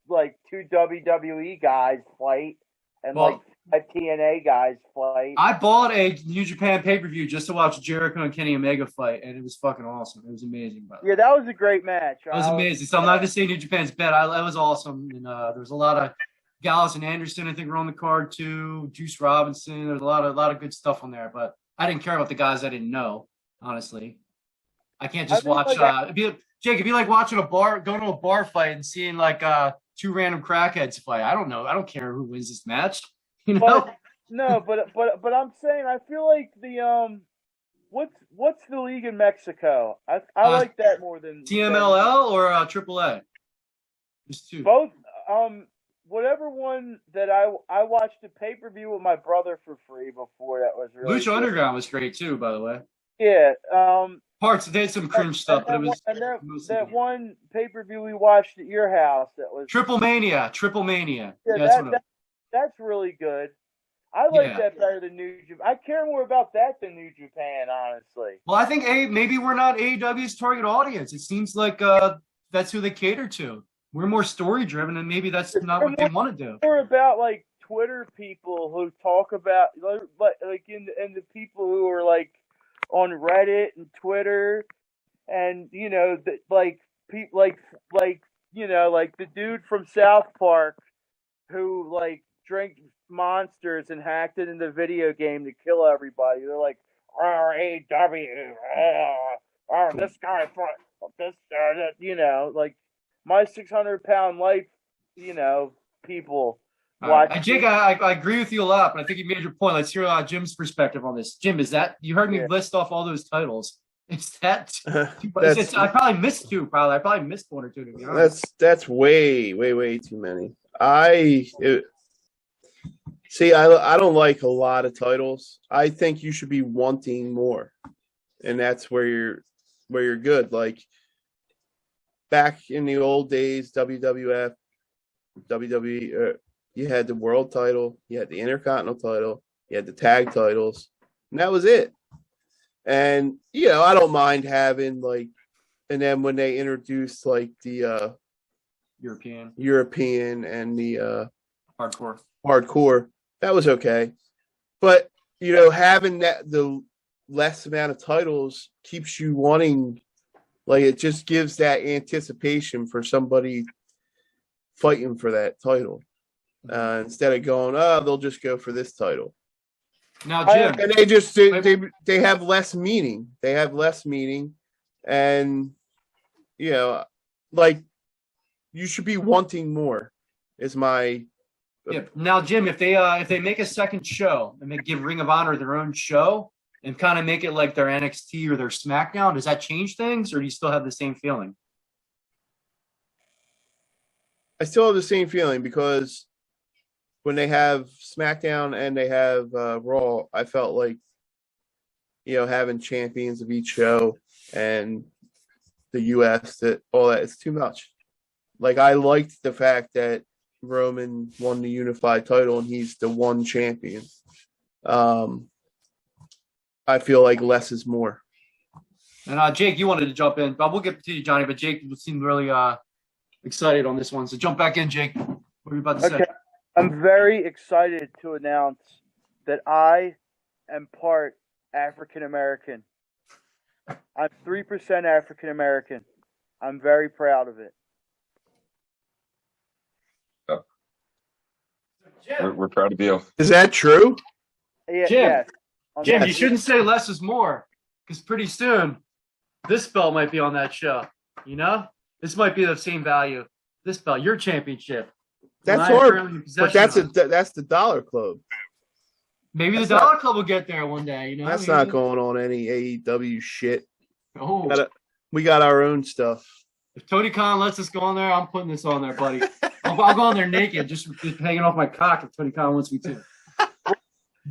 like two WWE guys fight and like a TNA guys fight. I bought a New Japan pay-per-view just to watch Jericho and Kenny Omega fight, and it was fucking awesome. It was amazing. Yeah, that was a great match. It was amazing. So I'm not gonna say New Japan's bad. That was awesome, and there was a lot of Gallus and Anderson, I think, were on the card too. Juice Robinson. There's a lot of good stuff on there, but I didn't care about the guys I didn't know. Honestly, I can't just watch. Jake, it'd be like watching going to a bar fight and seeing like two random crackheads fight. I don't know. I don't care who wins this match. You know? But I'm saying I feel like the what's the league in Mexico? I like that more than TMLL or AAA. There's two. Both. Whatever one that I watched a pay-per-view with my brother for free before, that was really Lucha good. Underground was great too, by the way. Yeah. Parts they had some cringe stuff, but it was that one pay-per-view we watched at your house that was Triple Mania. Yeah, that's really good. I like that better than New Japan. I care more about that than New Japan, honestly. Well, I think maybe we're not AEW's target audience. It seems like that's who they cater to. We're more story driven, and maybe that's not what they want to do. More about like Twitter people who talk about like in the people who are like on Reddit and Twitter, and like people like the dude from South Park who like drank monsters and hacked it in the video game to kill everybody. They're like RAW, this guy, like my 600-pound life, people. Jake, I agree with you a lot, but I think you made your point. Let's hear Jim's perspective on this. Jim, is that you heard me list off all those titles? Is that? I probably missed two. I probably missed one or two. To be honest, that's way too many. I don't like a lot of titles. I think you should be wanting more, and that's where you're good. Like back in the old days, WWF, WWE, you had the world title, you had the Intercontinental title, you had the tag titles, and that was it. And I don't mind having like, and then when they introduced like the European and the hardcore, that was okay. But having the less amount of titles keeps you wanting, like it just gives that anticipation for somebody fighting for that title. Instead of going, they'll just go for this title. Now, Jim, and they have less meaning. They have less meaning, and like you should be wanting more. Is my Now, Jim, if they make a second show and they give Ring of Honor their own show and kind of make it like their NXT or their SmackDown, does that change things, or do you still have the same feeling? I still have the same feeling because when they have SmackDown and they have Raw, I felt like, having champions of each show and the US, all that, it's too much. Like, I liked the fact that Roman won the unified title and he's the one champion. I feel like less is more. And Jake, you wanted to jump in, but we'll get to you, Johnny. But Jake seemed really excited on this one, so jump back in, Jake. What are you about to say? I'm very excited to announce that I am part African American. I'm 3% African American. I'm very proud of it. We're proud of you. Is that true? Yeah, Jim, yes. Jim, you shouldn't say less is more, because pretty soon this belt might be on that show. You know, this might be the same value. This belt, your championship. That's horrible. But that's the Dollar Club. Maybe the Dollar Club will get there one day. You know, that's not going on any AEW shit. Oh, we got our own stuff. If Tony Khan lets us go on there, I'm putting this on there, buddy. I'll go on there naked, just hanging off my cock if Tony Khan wants me to.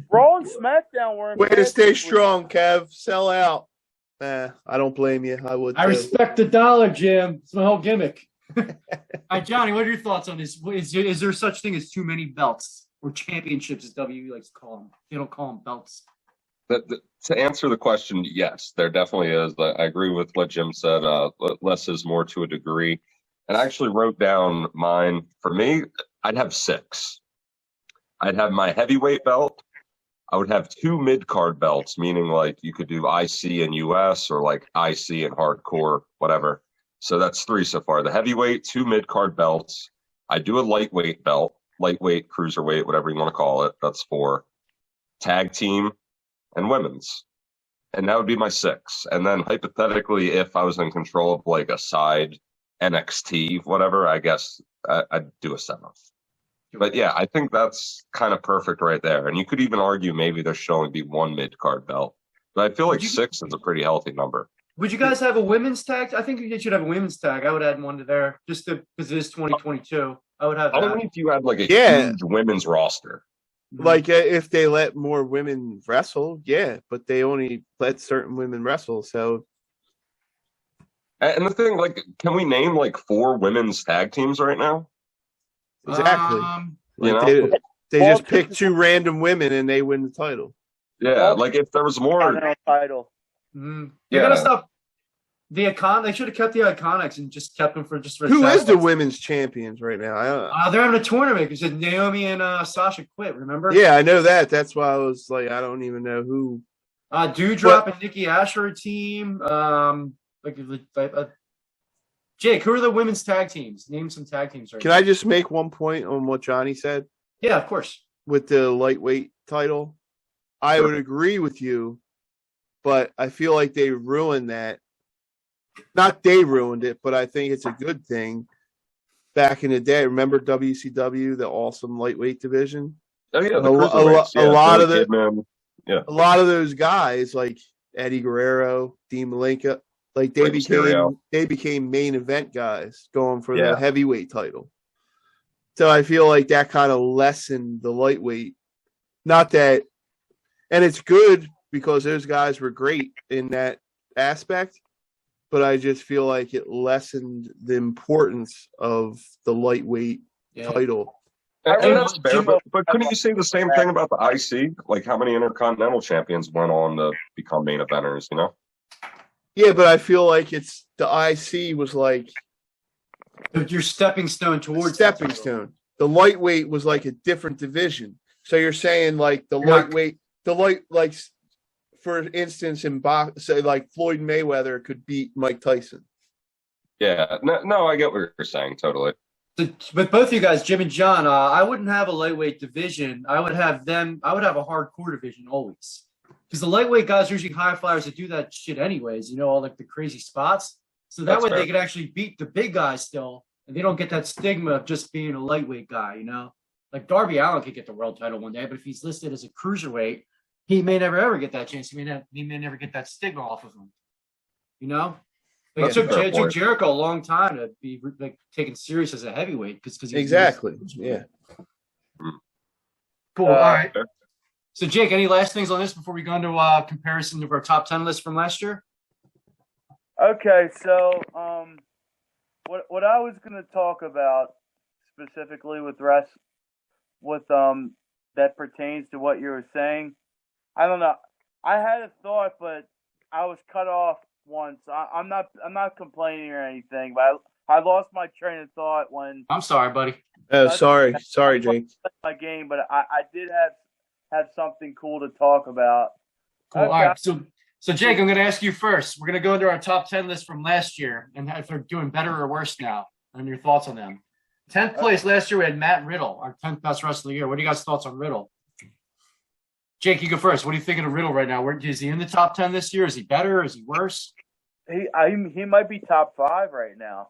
Raw and SmackDown were. Way to stay strong, Kev. Sell out. I don't blame you. I would. I respect the dollar, Jim. It's my whole gimmick. All right, Johnny, what are your thoughts on this? Is there such thing as too many belts or championships, as WWE likes to call them? They don't call them belts. To answer the question, yes, there definitely is. I agree with what Jim said. Less is more to a degree. And I actually wrote down mine. For me, I'd have 6. I'd have my heavyweight belt. I would have 2 mid-card belts, meaning like you could do IC and US or like IC and hardcore, whatever. So that's 3 so far. The heavyweight, 2 mid-card belts. I do a lightweight belt, lightweight, cruiserweight, whatever you want to call it. That's 4. Tag team and women's. And that would be my 6. And then hypothetically, if I was in control of like a side NXT, whatever, I guess I'd do a 7th. But yeah, I think that's kind of perfect right there. And you could even argue maybe there should only be 1 mid-card belt. But I feel like 6 is a pretty healthy number. Would you guys have a women's tag? I think you should have a women's tag. I would add one to there just because it is 2022. I would have that. Only if you had like a huge women's roster. Like if they let more women wrestle, yeah, but they only let certain women wrestle. So, and the thing, like, can we name like 4 women's tag teams right now? Exactly. Like they just pick 2 random women and they win the title. Yeah, like if there was more title. Mm-hmm. They gotta stop the icon. They should have kept the Iconics and just kept them for just. Who is the women's champions right now? They're having a tournament because Naomi and Sasha quit. Remember? Yeah, I know that. That's why I was like, I don't even know who. Doudrop and Nikki Asher team. Jake, who are the women's tag teams? Name some tag teams right now. Can I just make one point on what Johnny said? Yeah, of course. With the lightweight title, I would agree with you, but I feel like they ruined that. Not they ruined it, but I think it's a good thing. Back in the day, remember WCW, the awesome lightweight division? Oh yeah, a lot of those guys like Eddie Guerrero, Dean Malenko, like they became main event guys going for the heavyweight title. So I feel like that kind of lessened the lightweight. Not that, and it's good because those guys were great in that aspect, but I just feel like it lessened the importance of the lightweight title. And that's fair, but couldn't you say the same thing about the IC? Like how many Intercontinental champions went on to become main eventers, you know? Yeah, but I feel like it's the IC was like your stepping stone towards stepping stone. The lightweight was like a different division. So you're saying like like for instance in box, say like Floyd Mayweather could beat Mike Tyson. Yeah, no, I get what you're saying totally. But both of you guys, Jim and John, I wouldn't have a lightweight division. I would have a hardcore division always. Because the lightweight guys are usually high flyers that do that shit anyways, you know, all like the crazy spots. So that way they could actually beat the big guys still, and they don't get that stigma of just being a lightweight guy, you know? Like Darby Allin could get the world title one day, but if he's listed as a cruiserweight, he may never ever get that chance. He may never get that stigma off of him. You know? Like it took Jericho a long time to be like taken serious as a heavyweight because exactly. Yeah. Cool. All right. So, Jake, any last things on this before we go into comparison of our top 10 list from last year? Okay, so what I was going to talk about specifically with that pertains to what you were saying, I don't know. I had a thought, but I was cut off once. I'm not complaining or anything, but I lost my train of thought when. I'm sorry, buddy. Oh, sorry, Jake. My game, but I did have something cool to talk about. Cool. Okay. All right. So Jake, I'm going to ask you first. We're going to go into our top 10 list from last year and if they're doing better or worse now, and your thoughts on them. 10th place last year, we had Matt Riddle, our 10th best wrestler of the year. What do you guys' thoughts on Riddle? Jake, you go first. What are you thinking of Riddle right now? Is he in the top 10 this year? Is he better? Is he worse? He might be top 5 right now.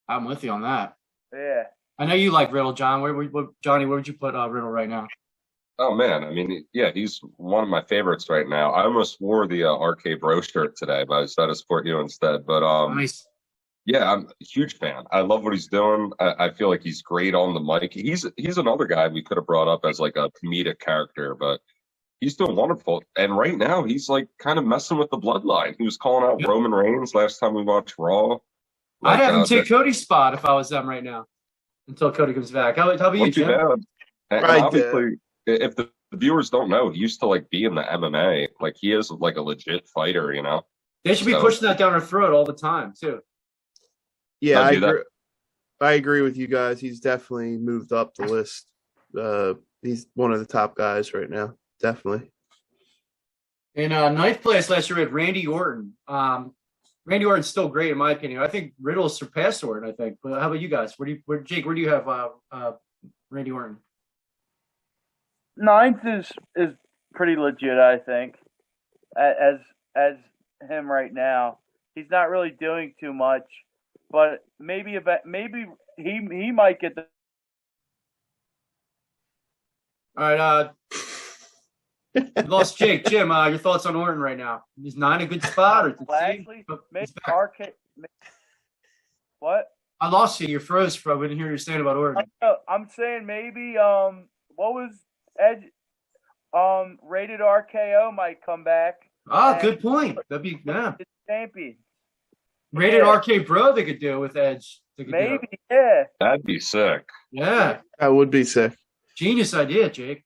I'm with you on that. Yeah. I know you like Riddle, John. Johnny, where would you put Riddle right now? Oh man, I mean, yeah, he's one of my favorites right now. I almost wore the RK Bro shirt today, but I decided to support you instead. But nice. Yeah, I'm a huge fan. I love what he's doing. I feel like he's great on the mic. He's another guy we could have brought up as like a comedic character, but he's doing wonderful. And right now, he's like kind of messing with the bloodline. He was calling out Roman Reigns last time we watched Raw. I'd have him take Cody's spot if I was them right now until Cody comes back. How about you, Jim? And obviously, if the viewers don't know, he used to like be in the MMA. Like he is like a legit fighter, you know. They should be pushing that down our throat all the time too. Yeah, I agree with you guys. He's definitely moved up the list. He's one of the top guys right now, definitely. In 9th place last year, we had Randy Orton. Randy Orton's still great in my opinion. I think Riddle surpassed Orton. I think. But how about you guys? Jake? Where do you have Randy Orton? 9th is pretty legit, I think. As him right now, he's not really doing too much, but maybe he might get the. All right, we lost Jake. Jim, your thoughts on Orton right now? Is 9 a good spot or actually maybe RK? What? I lost you. You froze. I didn't hear you saying about Orton. I'm saying maybe what was Edge? Rated RKO might come back. Ah, good point. That'd be champion. Rated RK Bro they could do with Edge. Maybe, yeah. That'd be sick. Yeah. That would be sick. Genius idea, Jake.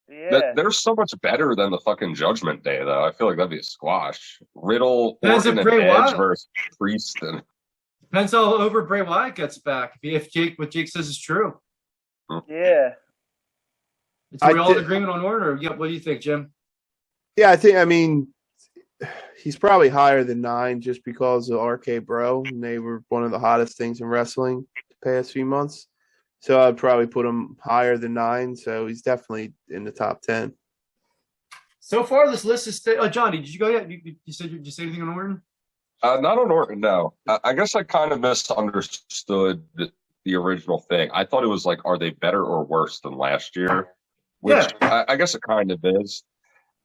Yeah. They're so much better than the fucking Judgment Day, though. I feel like that'd be a squash. Riddle, Orton, and Edge versus Priest. Depends how over Bray Wyatt gets back. If what Jake says is true. Yeah. Are we all in agreement on Orton? Or what do you think, Jim? Yeah, I mean, he's probably higher than 9 just because of RK Bro. And they were one of the hottest things in wrestling the past few months. So I'd probably put him higher than 9. So he's definitely in the top 10. So far, this list is still. Johnny, did you go yet? Did you say anything on Orton? Not on Orton, no. I guess I kind of misunderstood the original thing. I thought it was like, are they better or worse than last year? Which I guess it kind of is.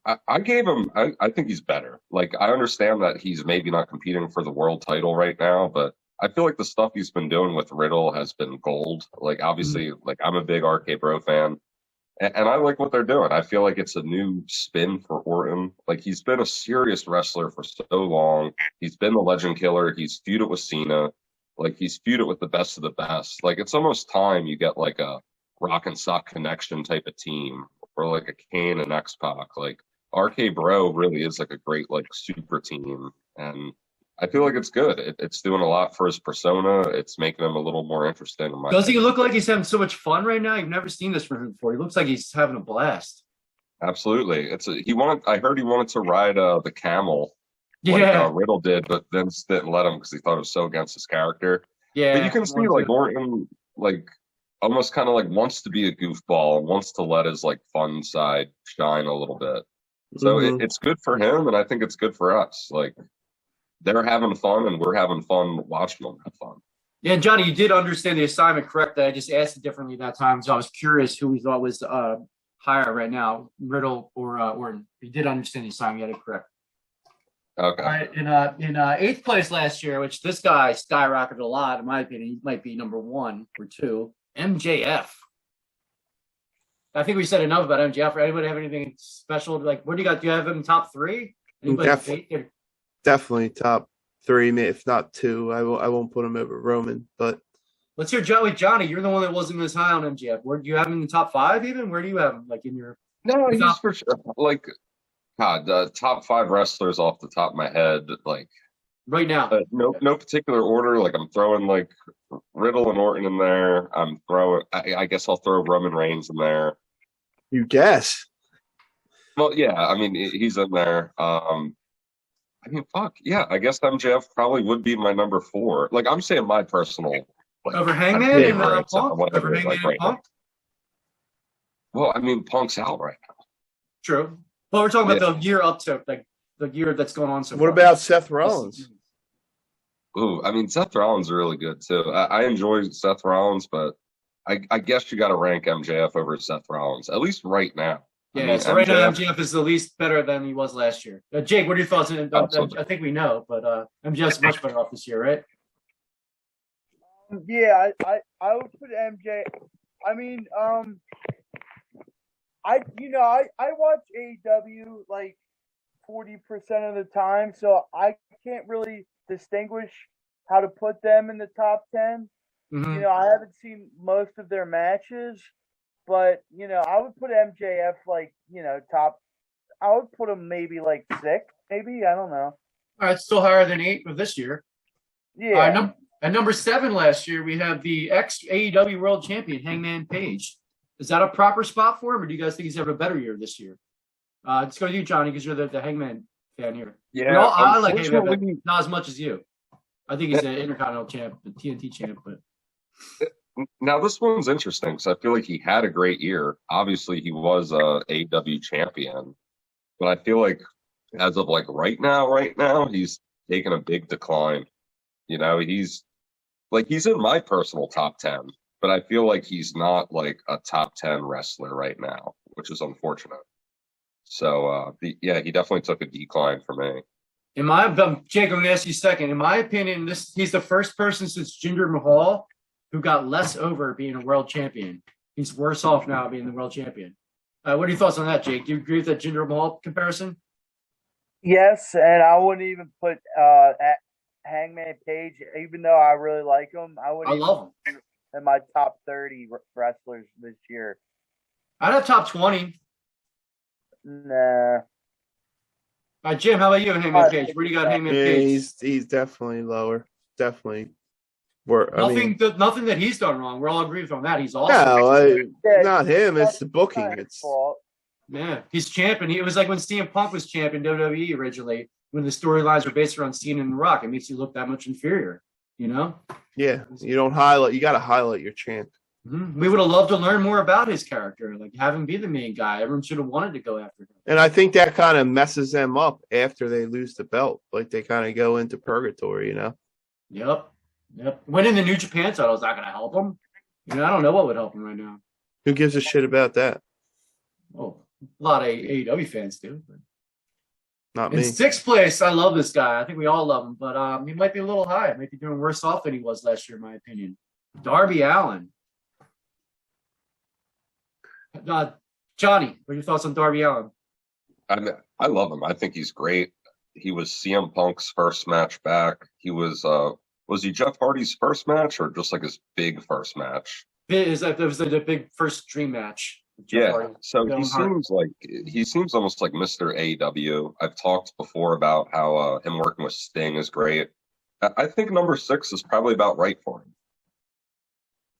I gave him. I think he's better. Like I understand that he's maybe not competing for the world title right now, but I feel like the stuff he's been doing with Riddle has been gold. Like obviously, like I'm a big RK Bro fan, and I like what they're doing. I feel like it's a new spin for Orton. Like he's been a serious wrestler for so long. He's been the legend killer. He's feuded with Cena. Like he's feuded with the best of the best. Like it's almost time you get like a Rock and Sock Connection type of team, or like a Kane and X-Pac. Like RK Bro really is like a great like super team, and I feel like it's good. It's doing a lot for his persona. It's making him a little more interesting. Does he look like he's having so much fun right now? You've never seen this from him before. He looks like he's having a blast. Absolutely. I heard he wanted to ride the camel. Yeah, like Riddle did, but then didn't let him because he thought it was so against his character. Yeah, but you can see like Orton like almost kind of like wants to be a goofball, wants to let his like fun side shine a little bit. So it's good for him, and I think it's good for us. Like they're having fun, and we're having fun watching them have fun. Yeah, and Johnny, you did understand the assignment correct. I just asked it differently that time, so I was curious who we thought was higher right now, Riddle or Orton. You did understand the assignment; you had it correct. Okay. All right, in 8th place last year, which this guy skyrocketed a lot, in my opinion, he might be number 1 or 2. MJF. I think we said enough about MJF. Anybody have anything special? Like, what do you got? Do you have him top 3? Definitely top 3, if not 2. I won't put him over Roman, but let's hear Johnny. You're the one that wasn't as high on MJF. Where do you have him in the top 5 even? Where do you have him? Like in your No, he's for sure. Like God, the top 5 wrestlers off the top of my head, like right now. No particular order. Like I'm throwing like Riddle and Orton in there. I guess I'll throw Roman Reigns in there. You guess? Well, yeah. I mean, he's in there. I mean, fuck yeah. I guess MJF probably would be my number 4. Like I'm saying, my personal over Hangman and Punk. Over Hangman and Punk. Well, I mean, Punk's out right now. True. Well, we're talking about the year up to like the year that's going on so far. What about Seth Rollins? Ooh, I mean, Seth Rollins is really good too. I enjoy Seth Rollins, but I guess you got to rank MJF over Seth Rollins, at least right now. Yeah, I mean, so right now MJF is the least better than he was last year. Jake, what are your thoughts? I think we know, but MJF's much better off this year, right? Yeah, I would put MJ. I mean, I watch AEW like 40% of the time, so I can't really distinguish how to put them in the top 10. Mm-hmm. You know, I haven't seen most of their matches, but I would put MJF like top. I would put him maybe like 6, maybe, I don't know. All right, still higher than 8 of this year. Yeah. At number 7 last year, we have the ex-AEW World Champion, Hangman Page. Is that a proper spot for him, or do you guys think he's having a better year this year? Let's go to you, Johnny, because you're the Hangman fan here. Yeah, I like Hangman, but not as much as you. I think he's an Intercontinental champ, the TNT champ. But now this one's interesting because I feel like he had a great year. Obviously, he was a AEW champion, but I feel like as of like right now, he's taken a big decline. You know, he's in my personal top 10. But I feel like he's not like a top 10 wrestler right now, which is unfortunate. So, he definitely took a decline for me. Jake, I'm going to ask you a second. In my opinion, he's the first person since Jinder Mahal who got less over being a world champion. He's worse off now being the world champion. What are your thoughts on that, Jake? Do you agree with that Jinder Mahal comparison? Yes, and I wouldn't even put Hangman Page, even though I really like him. I love him. In my top 30 wrestlers this year. I'd have top 20. Nah. All right, Jim, how about you, Hangman Page? Where do you got Hangman Page? He's definitely lower. Definitely. Nothing that he's done wrong. We're all agreed on that. He's awesome. No, not him. It's the booking. Yeah, he's champion. It was like when CM Punk was champion WWE originally, when the storylines were based around Cena and The Rock. It makes you look that much inferior, you know? Yeah, you don't highlight. You got to highlight your champ. Mm-hmm. We would have loved to learn more about his character, like have him be the main guy. Everyone should have wanted to go after him. And I think that kind of messes them up after they lose the belt. Like they kind of go into purgatory, you know? Yep. Winning the New Japan title is not going to help him. I don't know what would help him right now. Who gives a shit about that? Oh, a lot of AEW fans do. But not me. In 6th place, I love this guy. I think we all love him, but he might be a little high. He might be doing worse off than he was last year, in my opinion. Darby Allin. Johnny, what are your thoughts on Darby Allin? I love him. I think he's great. He was CM Punk's first match back. He was he Jeff Hardy's first match or just like his big first match? It was the big first dream match. Yeah, Hardy. So he seems almost like Mr. AEW. I've talked before about how him working with Sting is great. I think number 6 is probably about right for him.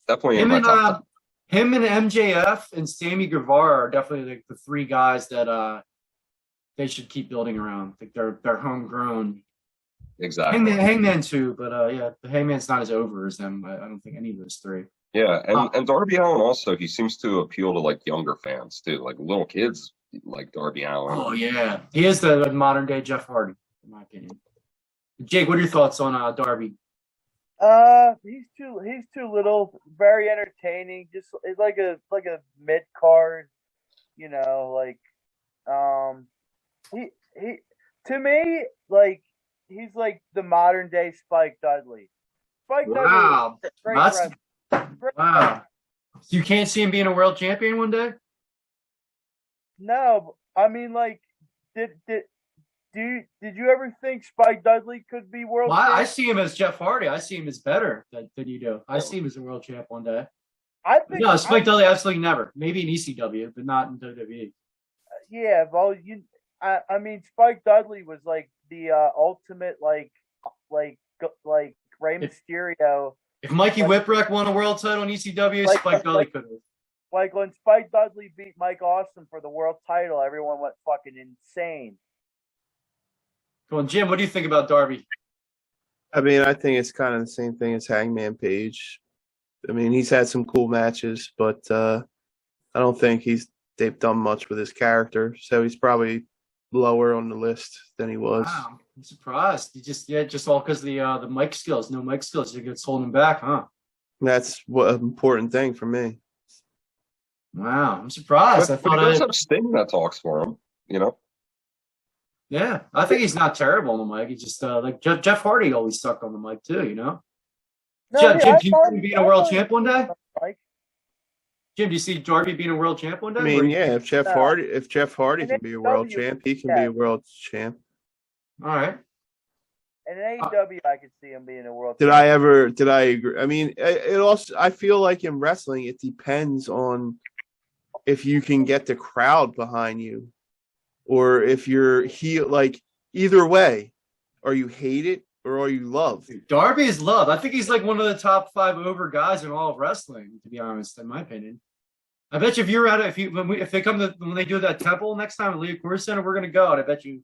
Definitely in my top 10. Him and MJF and Sammy Guevara are definitely like the 3 guys that they should keep building around. Like they're homegrown. Exactly. Hangman too, but the Hangman's not as over as them. I don't think any of those 3. Yeah, and Darby Allin also, he seems to appeal to like younger fans too, like little kids like Darby Allin. Oh yeah, he is the modern day Jeff Hardy, in my opinion. Jake, what are your thoughts on Darby? He's too little. Very entertaining. Just it's like a mid card, like he to me like he's like the modern day Spike Dudley. Wow. Wow. So you can't see him being a world champion one day? No, I mean, like, did you ever think Spike Dudley could be world champ? I see him as Jeff Hardy. I see him as better than you do. I see him as a world champ one day. No, Spike Dudley, absolutely never. Maybe in ECW, but not in WWE. Yeah, well, I mean, Spike Dudley was like the ultimate like Rey Mysterio. If Mikey Whipwreck won a world title in ECW, Spike Dudley could have. Like when Spike Dudley beat Mike Austin for the world title, everyone went fucking insane. Come on, Jim, what do you think about Darby? I mean, I think it's kind of the same thing as Hangman Page. I mean, he's had some cool matches, but I don't think they've done much with his character, so he's probably lower on the list than he was. Wow, I'm surprised. Just all because the mic skills, no mic skills, it gets holding him back, huh? That's an important thing for me. Wow, I'm surprised. But he does have Sting that talks for him, you know? Yeah, I think he's not terrible on the mic. He's just like Jeff Hardy always sucked on the mic too, you know? No, Jim, do you see him being a world champ one day? Jim, do you see Darby being a world champ one day? I mean, yeah, if Jeff Hardy can be a world champ, he can be a world champ. All right. And in AEW, I could see him being a world champ. Did I agree? I mean, I feel like in wrestling, it depends on if you can get the crowd behind you, or if you're like either way, or you hate it or are you loved. Darby is loved. I think he's like one of the top 5 over guys in all of wrestling, to be honest, in my opinion. I bet you if you're at it, when they come to when they do that temple next time at Leah Course Center, we're gonna go, and I bet you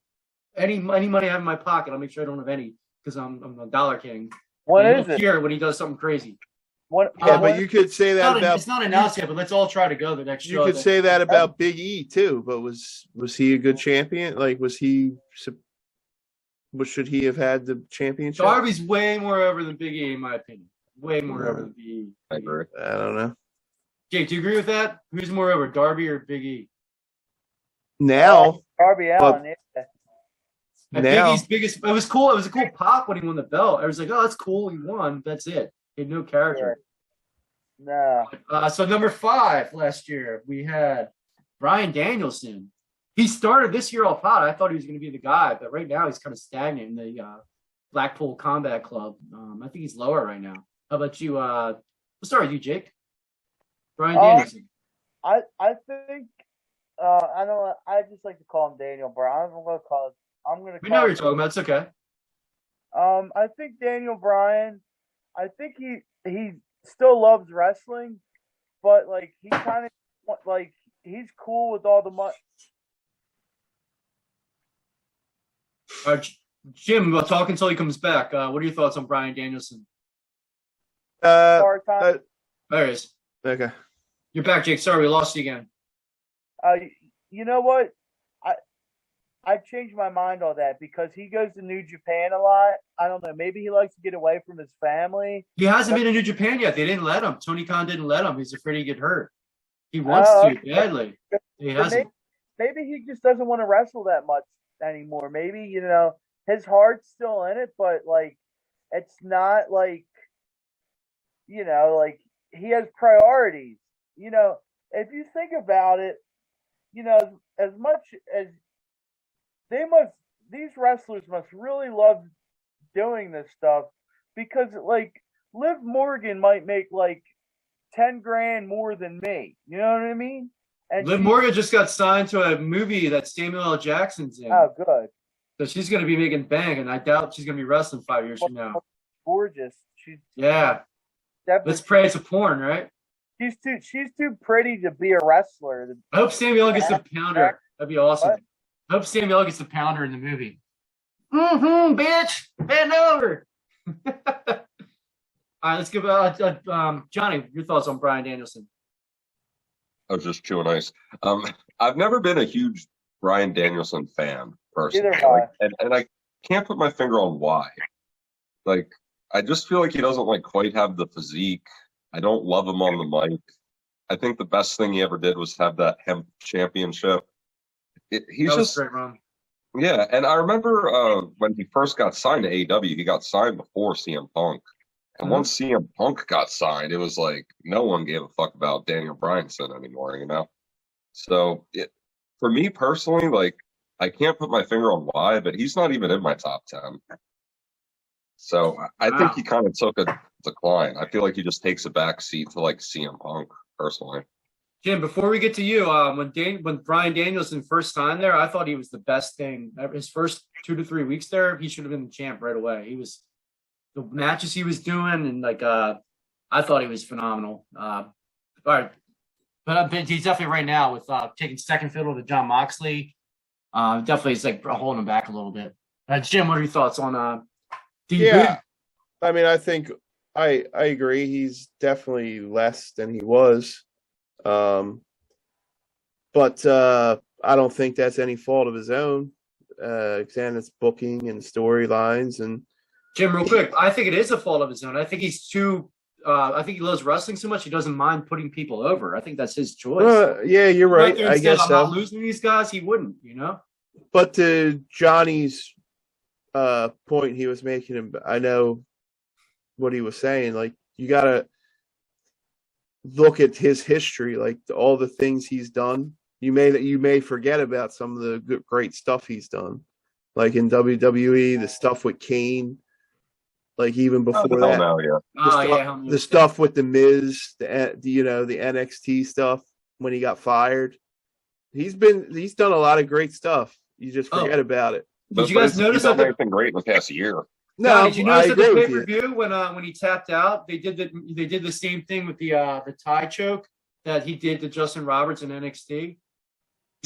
any money I have in my pocket, I'll make sure I don't have any because I'm a dollar king. What is it? Here when he does something crazy. But you could say that about. It's not announced yet, but let's all try to go the next show. You could say that about Big E too. But was he a good champion? Like, was he? What should he have had the championship? Darby's way more over than Big E, in my opinion. Way more over than Big E. I agree. I don't know. Jake, do you agree with that? Who's more over, Darby or Big E? Now, Darby Allin. Big E's biggest. It was cool. It was a cool pop when he won the belt. I was like, oh, that's cool. He won. That's it. He had no character. No. So number 5 last year, we had Bryan Danielson. He started this year off hot. I thought he was going to be the guy, but right now he's kind of stagnant in the Blackpool Combat Club. I think he's lower right now. How about you? We'll start with you, Jake. Bryan Danielson. I think I don't know. I just like to call him Daniel Bryan. I'm going to call it. We know what you're talking about. It's okay. I think Daniel Bryan. I think he still loves wrestling, but like he kind of like he's cool with all the money. Jim, we'll talk until he comes back. What are your thoughts on Bryan Danielson? There he is. Okay. You're back, Jake. Sorry, we lost you again. You know what? I changed my mind on that because he goes to New Japan a lot. I don't know. Maybe he likes to get away from his family. He hasn't been in New Japan yet. They didn't let him. Tony Khan didn't let him. He's afraid he'd get hurt. He wants to badly. He hasn't. Maybe he just doesn't want to wrestle that much anymore. Maybe, his heart's still in it, but like it's not like like he has priorities. If you think about it, as much as these wrestlers must really love doing this stuff because like Liv Morgan might make like 10 grand more than me. You know what I mean? And Liv Morgan just got signed to a movie that Samuel L. Jackson's in. Oh, good. So she's going to be making bang, and I doubt she's going to be wrestling 5 years from now. Gorgeous. Yeah. Let's pray it's a porn, right? She's too pretty to be a wrestler. I hope Samuel gets the pounder. That'd be awesome. What? I hope Samuel gets the pounder in the movie. Bitch. Bend over. All right, let's give Johnny, your thoughts on Bryan Danielson. I was just chewing ice. I've never been a huge Bryan Danielson fan, personally. And I can't put my finger on why. Like, I just feel like he doesn't like quite have the physique. I don't love him on the mic. I think the best thing he ever did was have that hemp championship. He's just great run. Yeah, and I remember when he first got signed to AEW, he got signed before CM Punk. And once CM Punk got signed, it was like no one gave a fuck about Daniel Bryanson anymore, So for me personally, like I can't put my finger on why, but he's not even in my top 10. So I think he kind of took a decline. I feel like he just takes a back seat to like CM Punk personally. Jim, before we get to you, when Bryan Danielson first signed there, I thought he was the best thing. His first 2 to 3 weeks there, he should have been the champ right away. He was the matches he was doing, and I thought he was phenomenal. All right, but he's definitely right now with taking second fiddle to Jon Moxley. Definitely, it's like holding him back a little bit. Jim, what are your thoughts on? Yeah, I mean, I think I agree. He's definitely less than he was. But I don't think that's any fault of his own. Again, it's booking and storylines. And Jim, real quick, I think it is a fault of his own. I think he's too. I think he loves wrestling so much he doesn't mind putting people over. I think that's his choice. Yeah, you're right. I guess I'm not losing these guys. He wouldn't, But to Johnny's point he was making, I know what he was saying. Like, you gotta look at his history, like all the things he's done. You may forget about some of the great stuff he's done, like in WWE, the stuff with Kane, like even before that. Now, the stuff with the Miz, the NXT stuff when he got fired. He's done a lot of great stuff. You just forget about it. Did you guys notice that anything great in the past year? No, did you notice at the pay-per-view when he tapped out, they did the same thing with the tie choke that he did to Justin Roberts in NXT.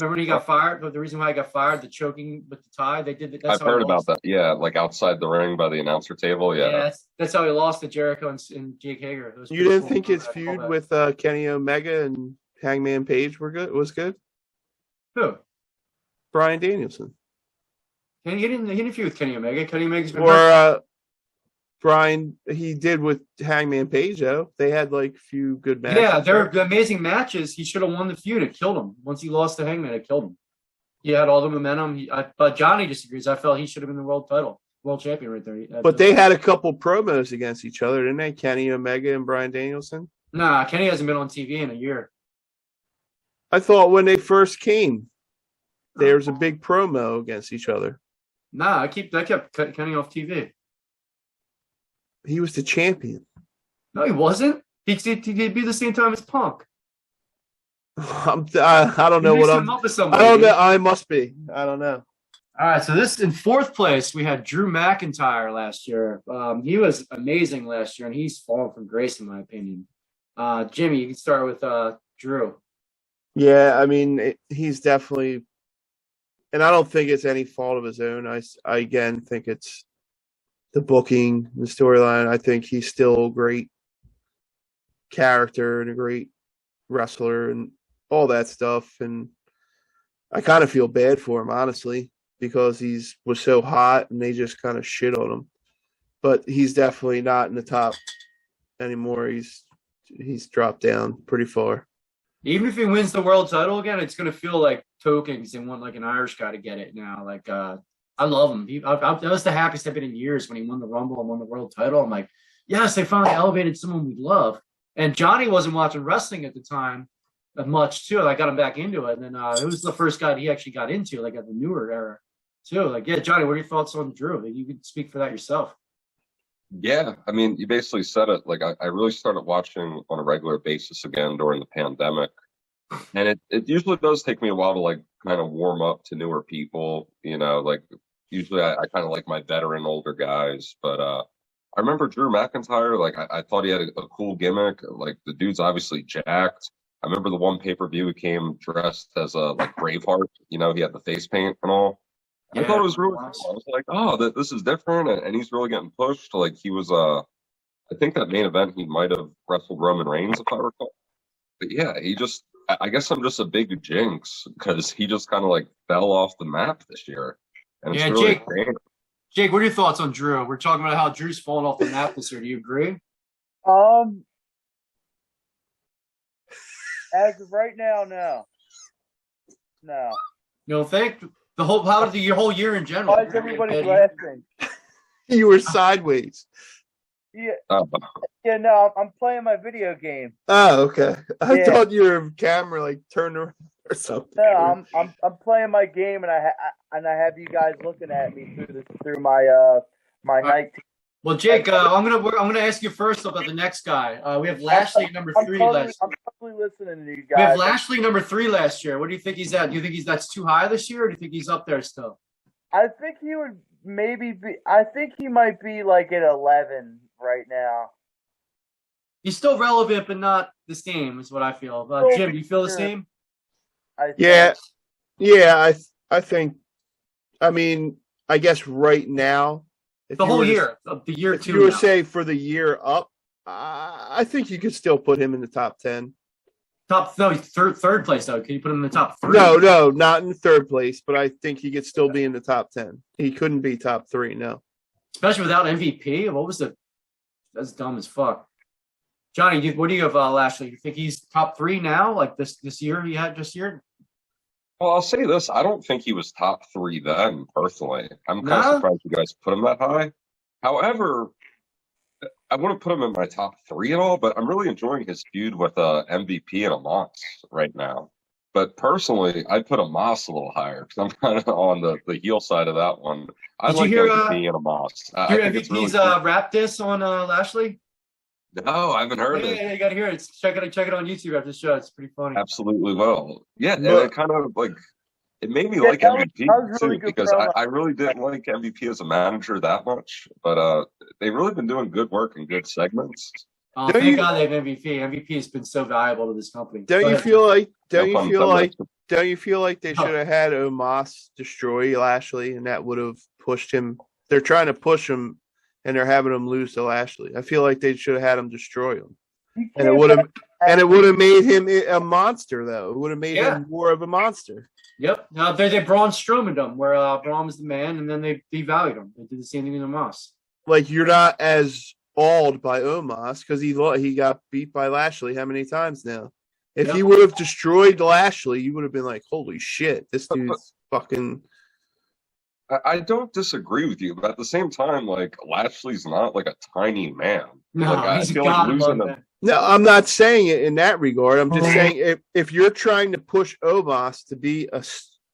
Remember when he got fired? The reason why he got fired, the choking with the tie, they did that. I've heard about that. Yeah, like outside the ring by the announcer table. Yeah, that's how he lost to Jericho and Jake Hager. You didn't think his feud with Kenny Omega and Hangman Page was good? Who? Bryan Danielson. He didn't feud with Kenny Omega. Kenny Omega's been Brian, he did with Hangman Page, though. They had like a few good matches. Yeah, they're amazing matches. He should have won the feud. It killed him. Once he lost to Hangman, it killed him. He had all the momentum. But Johnny disagrees. I felt he should have been the world champion right there. But they had a couple promos against each other, didn't they? Kenny Omega and Bryan Danielson? Nah, Kenny hasn't been on TV in a year. I thought when they first came, there was a big promo against each other. Nah, I kept Kenny off TV. He was the champion. No, he wasn't. He'd be the same time as Punk. I don't know what I'm. I don't know. I must be. I don't know. All right, so this in fourth place we had Drew McIntyre last year. He was amazing last year, and he's fallen from grace in my opinion. Jimmy, you can start with Drew. Yeah, I mean he's definitely, and I don't think it's any fault of his own. I again think it's the booking, the storyline. I think he's still a great character and a great wrestler and all that stuff. And I kind of feel bad for him, honestly, because was so hot and they just kind of shit on him. But he's definitely not in the top anymore. He's dropped down pretty far. Even if he wins the world title again, it's going to feel like tokens and want like an Irish guy to get it now. Like, I love him. That was the happiest I've been in years when he won the Rumble and won the world title. I'm like, yes, they finally elevated someone we love. And Johnny wasn't watching wrestling at the time much, too. I got him back into it. And then it was the first guy he actually got into, like at the newer era, too. Like, yeah, Johnny, what are your thoughts on Drew? You can speak for that yourself. Yeah, I mean, you basically said it. Like, I really started watching on a regular basis again during the pandemic. And it usually does take me a while to like kind of warm up to newer people, like usually I kind of like my veteran older guys, but I remember Drew McIntyre, like I thought he had a cool gimmick. Like the dude's obviously jacked. I remember the one pay-per-view he came dressed as a like Braveheart, he had the face paint and all. Yeah, I thought it was really cool. I was like, oh, this is different, and he's really getting pushed. Like he was I think that main event he might have wrestled Roman Reigns if I recall. But yeah, I guess I'm just a big jinx because he just kind of like fell off the map this year. And it's really Jake, what are your thoughts on Drew? We're talking about how Drew's fallen off the map this year. Do you agree? As of right now, no. No. You don't think? Your whole year in general? Why is everybody laughing? You were sideways. Yeah. Yeah, no, I'm playing my video game. Oh, okay. I thought your camera like turned around or something. No, I'm playing my game and I have you guys looking at me through my my night. Well, Jake, I'm gonna ask you first about the next guy. We have Lashley at number 3 last. I'm totally listening to you guys. We have Lashley number 3 last year. What do you think he's at? Do you think that's too high this year, or do you think he's up there still? I think he would maybe be. I think he might be like at 11 right now. He's still relevant, but not the same, is what I feel. Jim, do you feel the same? Yeah, I think. I mean, I guess right now, The whole year, the year if two. you were now. say for the year up, I think you could still put him in the top 10. Third place though. Can you put him in the top 3? No, not in third place, but I think he could still be in the top 10. He couldn't be top 3, no. Especially without MVP. What was the? That's dumb as fuck. Johnny, what do you have, Lashley? You think he's top 3 now? Like this year he had this year? Well, I'll say this. I don't think he was top 3 then, personally. I'm kind of surprised you guys put him that high. However, I wouldn't put him in my top 3 at all, but I'm really enjoying his feud with MVP and Amos right now. But personally, I'd put Amos a little higher because I'm kind of on the heel side of that one. I Did like you hear, MVP and Amos. Hear MVP's rap diss on Lashley? No, I haven't heard it. Yeah, you got to hear it. Check it on YouTube after the show. It's pretty funny. Absolutely will. Yeah, and it kind of like it made me like MVP really too because I really didn't like MVP as a manager that much, but they've really been doing good work and good segments. Oh, thank God they have MVP. MVP has been so valuable to this company. Don't you feel like they should have had Omos destroy Lashley and that would have pushed him? They're trying to push him and they're having him lose to Lashley. I feel like they should have had him destroy him. And it would have made him a monster though. It would have made him more of a monster. Yep. Now they Braun Strowman him where Braun was the man and then they devalued him. They did the same thing with Omos. Like you're not as awed by Omos because he got beat by Lashley how many times now? If he would have destroyed Lashley, you would have been like, holy shit, this dude's fucking. I don't disagree with you, but at the same time, like Lashley's not like a tiny man. No, like, I feel like losing him. No, I'm not saying it in that regard. I'm just saying if you're trying to push Omos to be a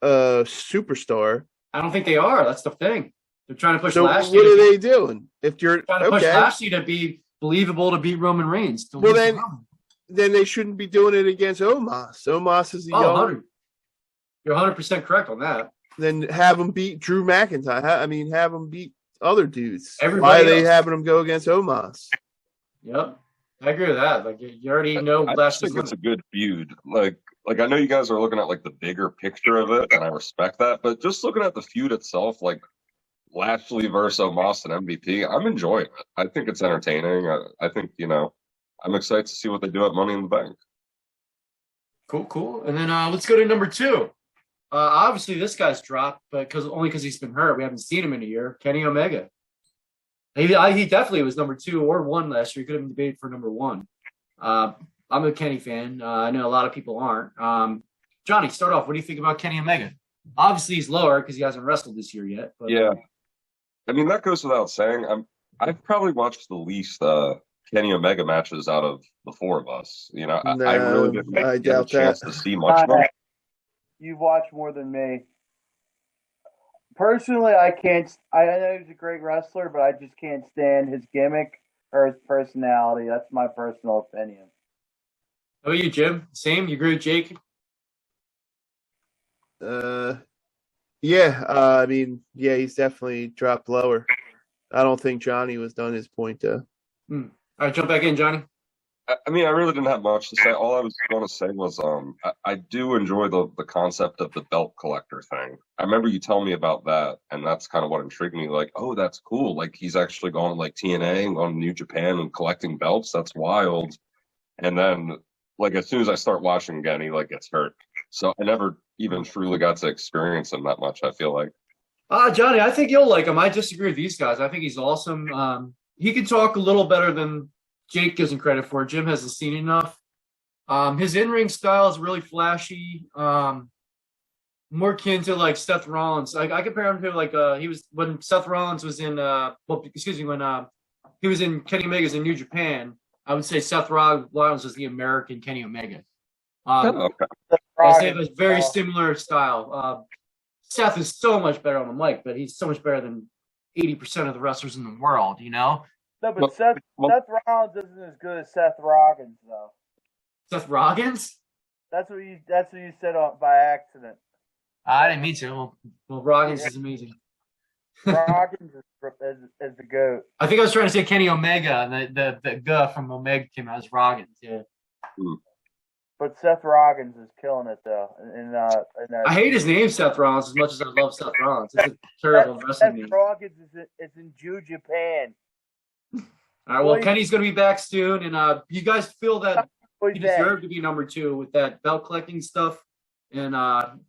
superstar, I don't think they are. That's the thing. They're trying to push Lashley. What are they doing? If you're trying to push Lashley to be believable to beat Roman Reigns, well then they shouldn't be doing it against Omos. Omos is young. You're 100% correct on that. Then have him beat Drew McIntyre. I mean, have him beat other dudes. Why are they having him go against Omos? Yep, I agree with that. Like you already know. I think it's a good feud. Like I know you guys are looking at like the bigger picture of it, and I respect that. But just looking at the feud itself, like Lashley versus Omos and MVP, I'm enjoying it. I think it's entertaining. I think I'm excited to see what they do at Money in the Bank. Cool. And then let's go to number 2. Obviously, this guy's dropped, but only because he's been hurt. We haven't seen him in a year. Kenny Omega. He definitely was number 2 or 1 last year. He could have been debated for number 1. I'm a Kenny fan. I know a lot of people aren't. Johnny, start off. What do you think about Kenny Omega? Obviously, he's lower because he hasn't wrestled this year yet. But, yeah. I mean, that goes without saying. I've probably watched the least Kenny Omega matches out of the 4 of us. I really didn't get a chance to see much of it. You've watched more than me. Personally, I can't. I know he's a great wrestler, but I just can't stand his gimmick or his personality. That's my personal opinion. How about you, Jim? Same? You agree with Jake? Yeah. I mean, yeah, he's definitely dropped lower. I don't think Johnny was done his point though. All right, jump back in, Johnny. I mean, I really didn't have much to say. All I was going to say was I do enjoy the concept of the belt collector thing. I remember you telling me about that, and that's kind of what intrigued me. Like, oh, that's cool. Like, he's actually going to, like, TNA and going to New Japan and collecting belts. That's wild. And then, like, as soon as I start watching again, he, like, gets hurt. So I never even truly got to experience him that much, I feel like. Johnny, I think you'll like him. I disagree with these guys. I think he's awesome. He can talk a little better than Jake gives him credit for. Jim hasn't seen enough. His in-ring style is really flashy, more akin to like Seth Rollins. I compare him to like when Seth Rollins was in when he was in Kenny Omega's in New Japan. I would say Seth Rollins was the American Kenny Omega. Okay. I say it was very similar style. Seth is so much better on the mic, but he's so much better than 80% of the wrestlers in the world, you know? No, but Seth Rollins isn't as good as Seth Rollins, though. Seth Rollins? That's what you said by accident. I didn't mean to. Well, Rollins is amazing. Rollins is the GOAT. I think I was trying to say Kenny Omega, and the G from Omega came out as Rollins, yeah. But Seth Rollins is killing it, though. I hate his name, Seth Rollins, as much as I love Seth Rollins. It's a terrible wrestling name. Seth Rollins is in Japan. All right, well, Kenny's going to be back soon, and you guys feel that he deserved to be number 2 with that belt collecting stuff and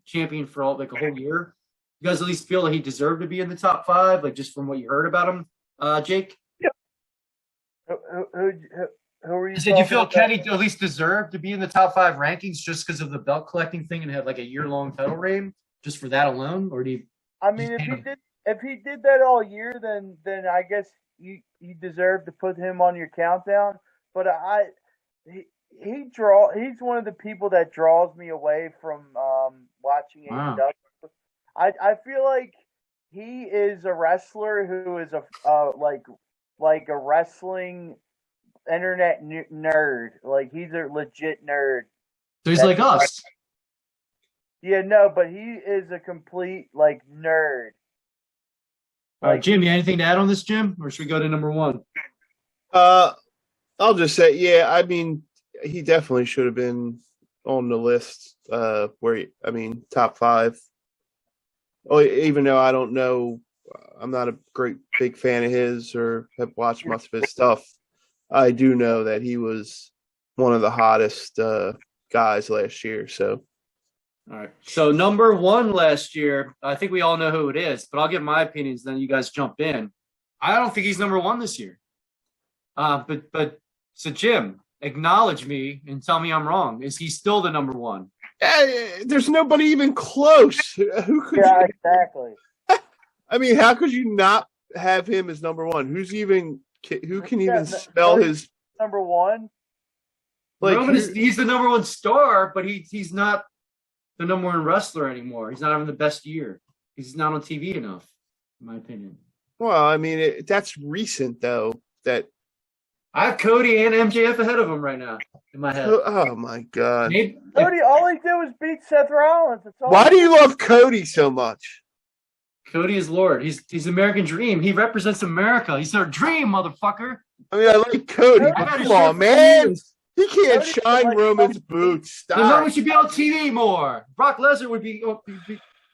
champion for a whole year. You guys at least feel that he deserved to be in the top 5, like just from what you heard about him, Jake? Yeah. Who are you? Did you feel Kenny at least deserved to be in the top 5 rankings just because of the belt collecting thing and had like a year-long title reign, just for that alone, or do you? I mean, if he did that all year, then I guess you deserve to put him on your countdown. But he's one of the people that draws me away from watching AEW. I feel like he is a wrestler who is like a wrestling internet nerd. Like, he's a legit nerd. So he's like us. Yeah, no, but he is a complete like nerd. All right, Jim, you anything to add on this, Jim? Or should we go to number 1? I'll just say, yeah, I mean, he definitely should have been on the list top 5. Oh, even though I don't know, I'm not a big fan of his or have watched much of his stuff. I do know that he was one of the hottest guys last year. So, all right. So number 1 last year, I think we all know who it is, but I'll give my opinions. Then you guys jump in. I don't think he's number 1 this year. So Jim, acknowledge me and tell me I'm wrong. Is he still the number 1? There's nobody even close. Who could? Yeah, exactly. I mean, how could you not have him as number 1? Who can even spell his number 1? Like, he's the number 1 star, but he's not the number 1 wrestler anymore. He's not having the best year. He's not on TV enough, in my opinion. Well, I mean, that's recent though. That I have Cody and MJF ahead of him right now in my head. Oh my God! Cody, all he did was beat Seth Rollins. Why do you love Cody so much? Cody is Lord. He's American Dream. He represents America. He's our dream, motherfucker. I mean, I like Cody, but come on, man. He can't shine Roman's boots. Stop. Roman should be on TV more. Brock Lesnar would be.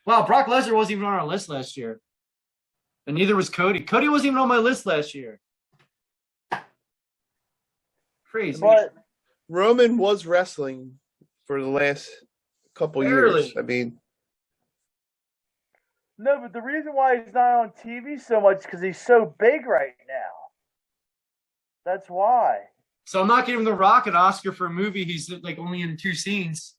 Wow, Brock Lesnar wasn't even on our list last year. And neither was Cody. Cody wasn't even on my list last year. Crazy. But Roman was wrestling for the last couple years. I mean. No, but the reason why he's not on TV so much is because he's so big right now. That's why. So I'm not giving The Rock an Oscar for a movie he's like only in 2 scenes.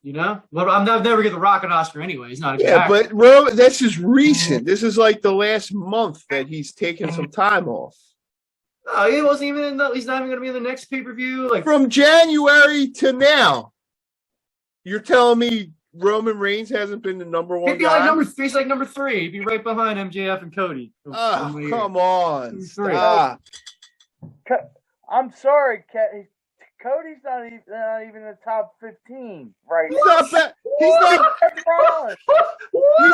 You know? Well, I'm never get The Rock an Oscar anyway. He's not a good actor. But that's just recent. This is like the last month that he's taken some time off. No, he wasn't even he's not even going to be in the next pay-per-view. Like from January to now. You're telling me Roman Reigns hasn't been the number 1 guy? He's like number 3. He'd be right behind MJF and Cody. Oh, come on. Stop. I'm sorry, Cody's not even in the top 15 right now. He's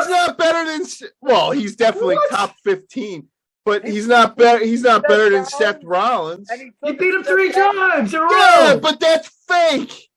not better than. Well, he's definitely top 15, but he's not better. He's not better than Seth Rollins. He beat him 3 times in a row. Yeah, but that's fake.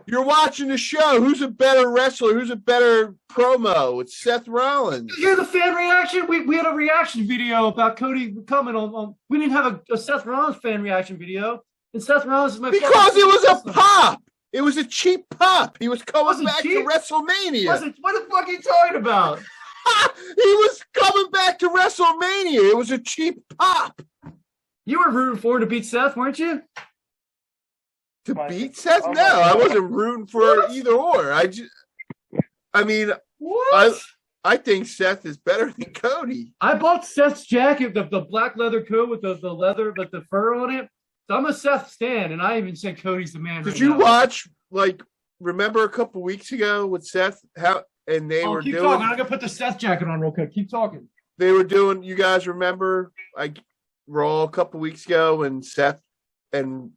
You're watching the show. Who's a better wrestler? Who's a better promo? It's Seth Rollins. You're the fan reaction. We had a reaction video about Cody coming on. We didn't have a Seth Rollins fan reaction video. And Seth Rollins is my because it was a pop. It was a cheap pop. He was coming back to WrestleMania. What the fuck are you talking about? He was coming back to WrestleMania. It was a cheap pop. You were rooting for him to beat Seth, weren't you? To beat Seth? No, I wasn't rooting for either or. I mean, I think Seth is better than Cody. I bought Seth's jacket, the black leather coat with the leather, with the fur on it. So I'm a Seth stan, and I even said Cody's the man. Did you watch, remember a couple weeks ago with Seth, and they were keep doing... talking. I'm going to put the Seth jacket on real quick. Keep talking. they were doing. You guys remember Raw a couple weeks ago when Seth and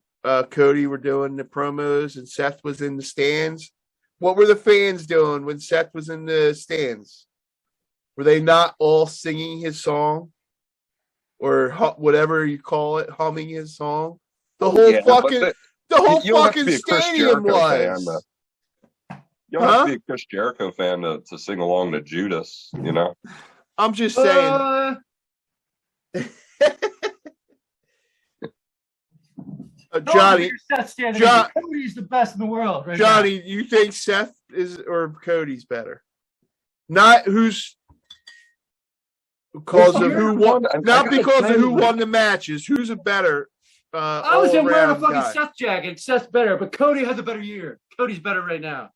Cody were doing the promos and Seth was in the stands? What were the fans doing when Seth was in the stands? Were they not all singing his song or whatever you call it, humming his song? The whole fucking stadium was. You don't have to be a Chris Jericho fan to sing along to Judas, you know? I'm just saying. Johnny, Cody's the best in the world. Right Johnny, now. you think Seth or Cody's better? Not who's because of who won. Not because of who won the matches. Who's a better? I was wearing a fucking Seth jacket. Seth's better, but Cody has a better year. Cody's better right now.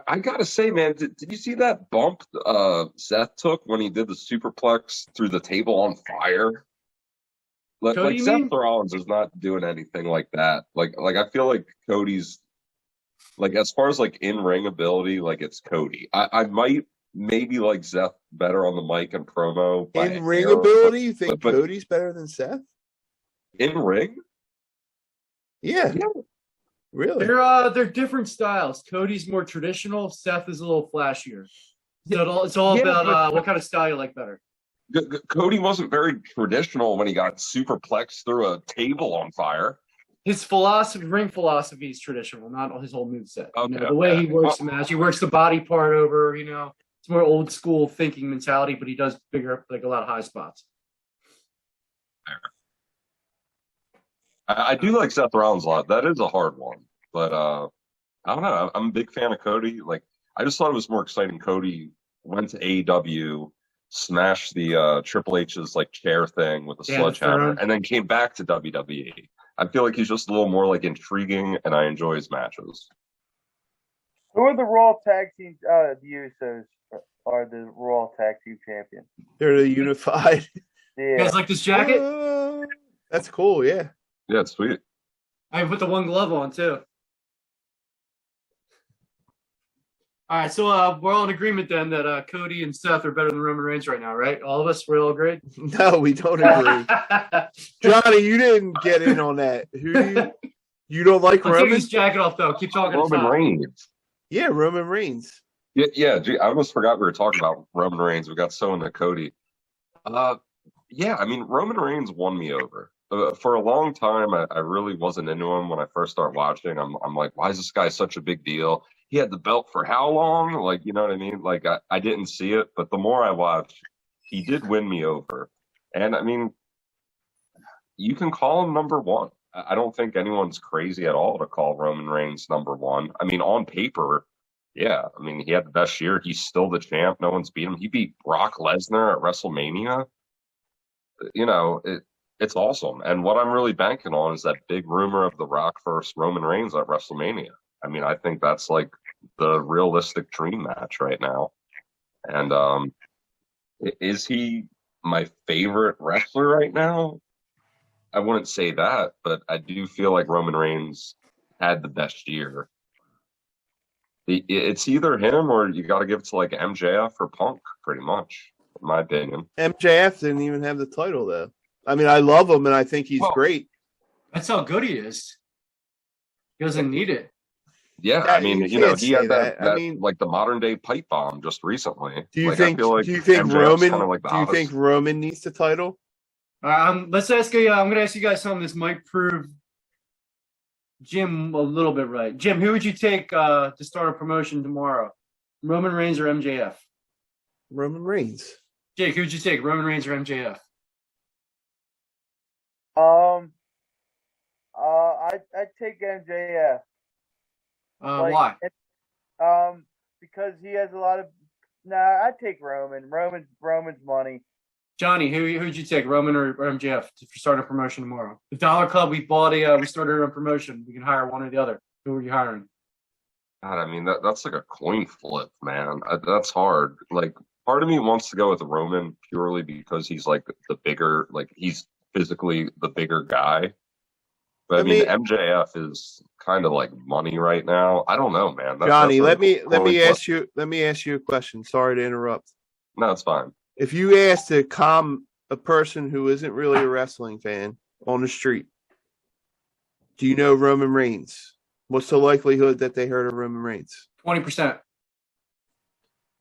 I gotta say, man, did you see that bump Seth took when he did the superplex through the table on fire? Like Seth Rollins is not doing anything like that. Like I feel like Cody's like as far as like in ring ability, like it's Cody. I might maybe like Seth better on the mic and promo. In ring ability, you think Cody's better than Seth? In ring? Yeah. Really? They're different styles. Cody's more traditional. Seth is a little flashier. So it's all about what kind of style you like better. Cody wasn't very traditional when he got superplexed through a table on fire. His ring philosophy is traditional, not his whole moveset. Okay, the way he works the match, he works the body part over. It's more old school thinking mentality, but he does figure like a lot of high spots. I do like Seth Rollins a lot. That is a hard one, but I don't know. I'm a big fan of Cody. Like I just thought it was more exciting. Cody went to AEW. Smashed the Triple H's like chair thing with a sledgehammer, and then came back to WWE. I feel like he's just a little more like intriguing, and I enjoy his matches. Who are the Raw Tag Team? The Usos are the Raw Tag Team champions. They're the unified. Yeah. You guys like this jacket? That's cool. Yeah. Yeah, it's sweet. I put the one glove on too. All right, so we're all in agreement then that Cody and Seth are better than Roman Reigns right now, right? All of us, we're all agreed? No, we don't agree. Johnny, you didn't get in on that. You don't like Roman? Take his jacket off, though. Keep talking. Roman Reigns. Yeah, Roman Reigns. Yeah. Gee, I almost forgot we were talking about Roman Reigns. We got so into Cody. Yeah, I mean, Roman Reigns won me over. For a long time, I really wasn't into him when I first started watching. I'm like, why is this guy such a big deal? He had the belt for how long? Like, you know what I mean? Like, I didn't see it, but the more I watched, he did win me over. And, I mean, you can call him number one. I don't think anyone's crazy at all to call Roman Reigns number one. I mean, on paper, yeah. I mean, he had the best year. He's still the champ. No one's beat him. He beat Brock Lesnar at WrestleMania. You know, it's awesome. And what I'm really banking on is that big rumor of The Rock versus Roman Reigns at WrestleMania. I mean, I think that's like the realistic dream match right now. And is he my favorite wrestler right now? I wouldn't say that, but I do feel like Roman Reigns had the best year. It's either him or you got to give it to like MJF or Punk, pretty much, in my opinion. MJF didn't even have the title, though. I mean, I love him, and I think he's great. That's how good he is. He doesn't need it. Yeah, I mean, you know, he had that I mean, like the modern day pipe bomb just recently. Do you think Roman? Like do you think Roman needs the title? Let's ask you. I'm going to ask you guys something. This might prove Jim a little bit right. Jim, who would you take to start a promotion tomorrow? Roman Reigns or MJF? Roman Reigns. Jake, who would you take? Roman Reigns or MJF? I'd take MJF. Why? Because he has a lot of. I'd take Roman. Roman's money. Johnny, who'd you take, Roman or MJF, to start a promotion tomorrow? The Dollar Club, we started a promotion. We can hire one or the other. Who are you hiring? God, I mean, that's like a coin flip, man. That's hard. Like, part of me wants to go with Roman purely because he's like the bigger, like he's physically the bigger guy. But I mean, MJF is kind of like money right now. I don't know, man. Johnny, let me ask you a question. Sorry to interrupt. No, it's fine. if you ask to a person who isn't really a wrestling fan on the street, do you know Roman Reigns? What's the likelihood that they heard of Roman Reigns? 20%.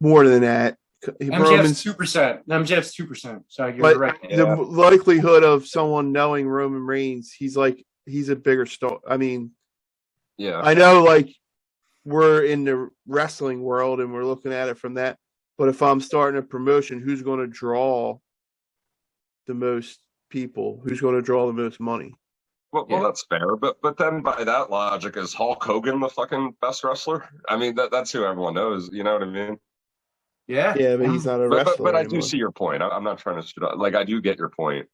More than that. MJF's 2%. MJF's 2%. So you're right. The likelihood of someone knowing Roman Reigns, he's a bigger star. I mean, yeah, I know like we're in the wrestling world and we're looking at it from that. But if I'm starting a promotion, who's going to draw the most people? Who's going to draw the most money? Well, that's fair. But then by that logic, is Hulk Hogan the fucking best wrestler? I mean, that's who everyone knows. You know what I mean? Yeah. Yeah, but he's not a wrestler. But I do see your point. I'm not trying to like. I do get your point.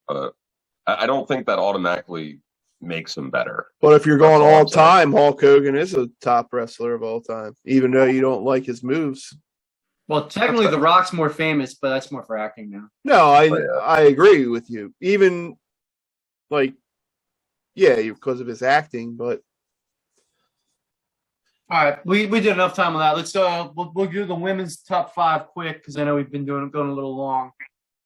I don't think that automatically makes him better. But if you're going all time, Hulk Hogan is a top wrestler of all time, even though you don't like his moves. Well, technically, The Rock's more famous, but that's more for acting now. No, I agree with you. Even like, yeah, because of his acting, but. All right, we did enough time on that. Let's we'll do the women's top 5 quick because I know we've been going a little long.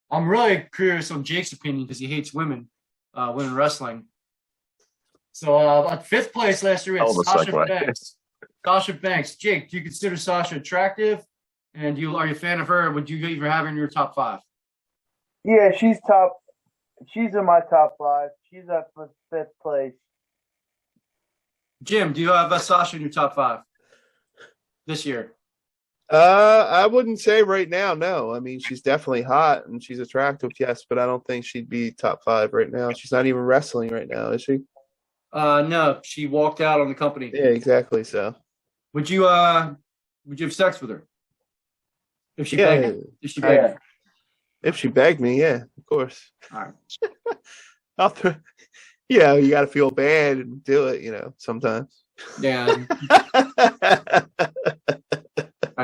I'm really curious on Jake's opinion because he hates women wrestling. So at 5th place last year we had Sasha Banks. Sasha Banks. Jake, do you consider Sasha attractive? And are you a fan of her? Or would you even have her in your top 5? Yeah, she's top. She's in my top 5. She's at 5th place. Jim, do you have Sasha in your top 5 this year? I wouldn't say right now. No, I mean she's definitely hot and she's attractive, yes, but I don't think she'd be top 5 right now. She's not even wrestling right now, is she? No, she walked out on the company. Yeah, exactly. So, would you have sex with her if she begged you? If she begged you? If she begged me, yeah, of course. All right. You got to feel bad and do it, sometimes. Yeah.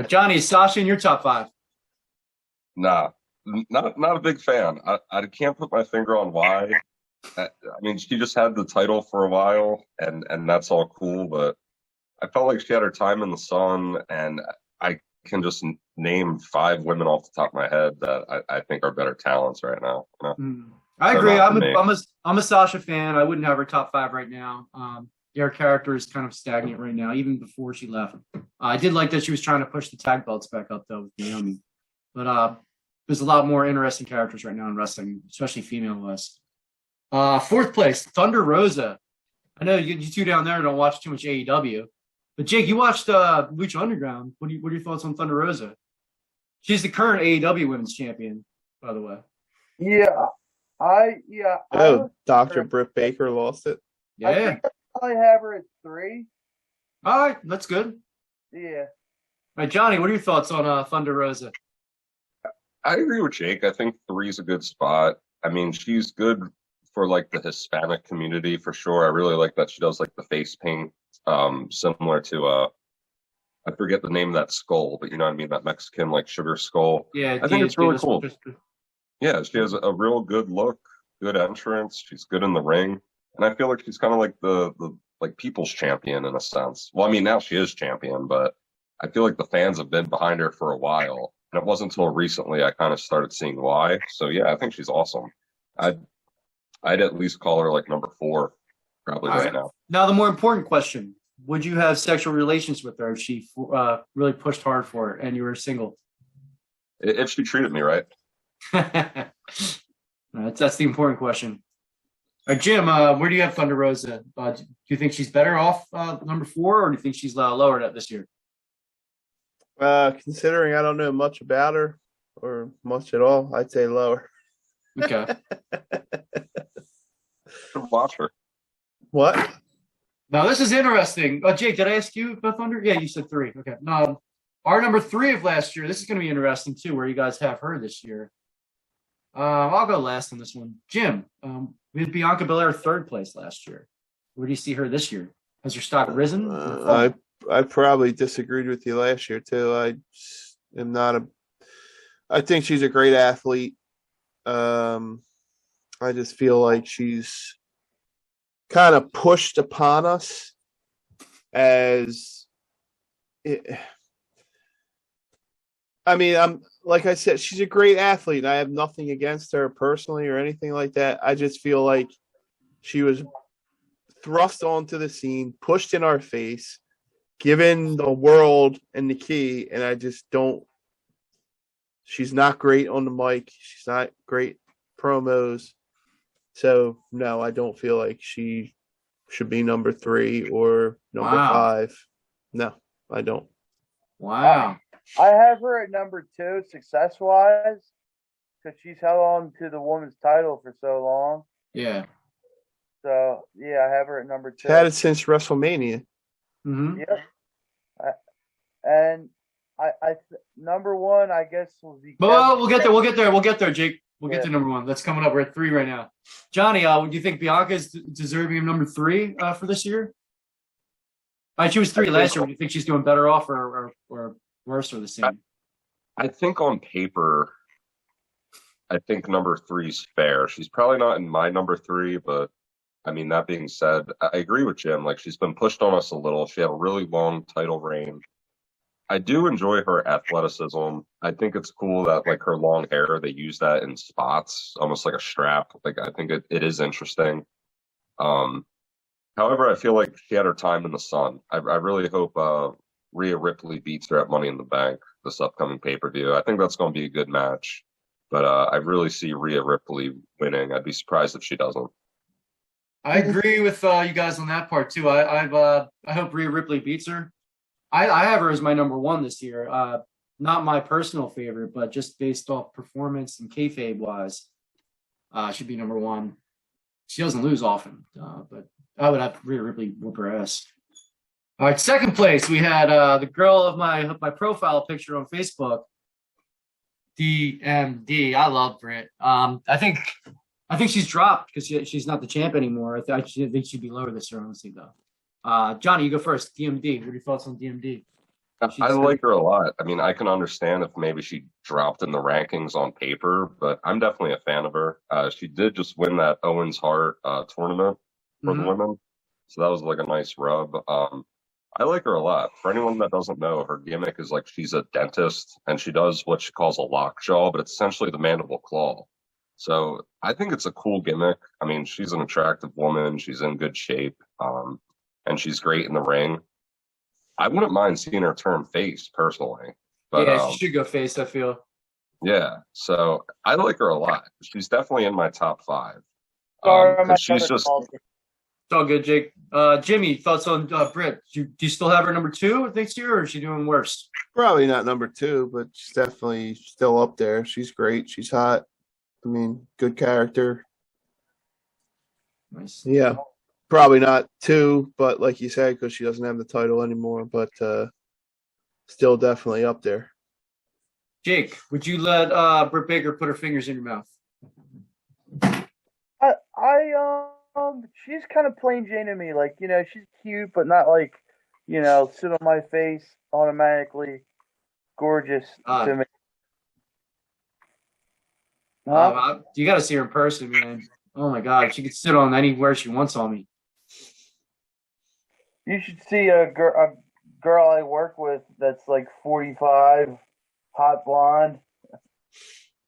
Johnny, is Sasha in your top 5? Nah, not a big fan. I can't put my finger on why. I mean, she just had the title for a while, and that's all cool, but I felt like she had her time in the sun, and I can just name 5 women off the top of my head that I think are better talents right now. I agree. I'm a Sasha fan. I wouldn't have her top 5 right now. Her character is kind of stagnant right now, even before she left. I did like that she was trying to push the tag belts back up though with Naomi, but there's a lot more interesting characters right now in wrestling, especially female-wise. 4th place, Thunder Rosa. I know you two down there don't watch too much AEW, but Jake, you watched Lucha Underground. What are your thoughts on Thunder Rosa? She's the current AEW Women's Champion, by the way. Yeah. Dr. Britt Baker lost it. Yeah. I think I probably have her at 3. All right, that's good. Yeah. All right, Johnny, what are your thoughts on Thunder Rosa? I agree with Jake. I think 3 is a good spot. I mean, she's good for like the Hispanic community for sure. I really like that she does like the face paint, similar to I forget the name of that skull, but you know what I mean, that Mexican like sugar skull. Yeah, I think it's really cool. Yeah, she has a real good look, good entrance. She's good in the ring, and I feel like she's kind of like the like people's champion in a sense. Well, I mean now she is champion, but I feel like the fans have been behind her for a while, and it wasn't until recently I kind of started seeing why. So yeah, I think she's awesome. I'd at least call her like number 4, probably right now. Now the more important question: would you have sexual relations with her if she really pushed hard for it and you were single? If she treated me right. That's the important question. Jim, where do you have Thunder Rosa? Do you think she's better off number 4, or do you think she's lowered this year? Considering I don't know much about her or much at all, I'd say lower. Okay. Watch her. What? Now this is interesting. Jake, did I ask you about Thunder? Yeah, you said 3. Okay. Now, our number 3 of last year. This is going to be interesting too, where you guys have her this year. I'll go last on this one. Jim, we had Bianca Belair 3rd place last year. Where do you see her this year? Has her stock risen? I probably disagreed with you last year too. I think she's a great athlete. I just feel like she's kind of pushed upon us as it, I mean, like I said, she's a great athlete. I have nothing against her personally or anything like that. I just feel like she was thrust onto the scene, pushed in our face, given the world and the key, and I just don't. She's not great on the mic. She's not great promos. So no, I don't feel like she should be number 3 or number 5. No, I don't. Wow. I have her at number 2 success wise because she's held on to the women's title for so long. Yeah. So yeah, I have her at number 2. She's had it since WrestleMania. Mm-hmm. Yep. And I number 1, I guess, will be. Well, we'll get there, Jake. We'll get to number 1. That's coming up. We're at 3 right now. Johnny, do you think Bianca is deserving of number 3 for this year? She was 3 last year. Do you think she's doing better off or worse or the same? I think on paper, I think number 3 is fair. She's probably not in my number 3, but I mean, that being said, I agree with Jim. Like, she's been pushed on us a little. She had a really long title reign. I do enjoy her athleticism. I think it's cool that, like, her long hair, they use that in spots, almost like a strap. Like, I think it is interesting. However, I feel like she had her time in the sun. I really hope Rhea Ripley beats her at Money in the Bank this upcoming pay-per-view. I think that's going to be a good match. But I really see Rhea Ripley winning. I'd be surprised if she doesn't. I agree with you guys on that part too. I hope Rhea Ripley beats her. I have her as my number 1 this year. Not my personal favorite, but just based off performance and kayfabe wise, should be number 1. She doesn't lose often, but I would have Rhea Ripley whoop her ass. All right, second place we had the girl of my profile picture on Facebook, DMD. I love Britt. I think she's dropped because she's not the champ anymore. I think she'd be lower this year, honestly, though. Johnny, you go first. DMD. What are your thoughts on DMD? I like her a lot. I mean, I can understand if maybe she dropped in the rankings on paper, but I'm definitely a fan of her. She did just win that Owens Hart tournament for the women, so that was like a nice rub. I like her a lot. For anyone that doesn't know, her gimmick is like she's a dentist, and she does what she calls a lockjaw, but it's essentially the mandible claw. So I think it's a cool gimmick. I mean, she's an attractive woman. She's in good shape, and she's great in the ring. I wouldn't mind seeing her turn face personally. But, yeah, she should go face, I feel. Yeah, so I like her a lot. She's definitely in my top 5. She's just... It's all good, Jake. Jimmy, thoughts on Britt? Do you still have her number 2 next year, or is she doing worse? Probably not number 2, but she's definitely still up there. She's great. She's hot. I mean, good character. Nice. Yeah. Probably not 2, but like you said, because she doesn't have the title anymore, but still definitely up there. Jake, would you let Britt Baker put her fingers in your mouth? She's kind of plain Jane to me. Like, she's cute, but not like, sit on my face automatically gorgeous to me. You got to see her in person, man. Oh my God, she could sit on anywhere she wants on me. You should see a girl I work with that's like 45, hot blonde.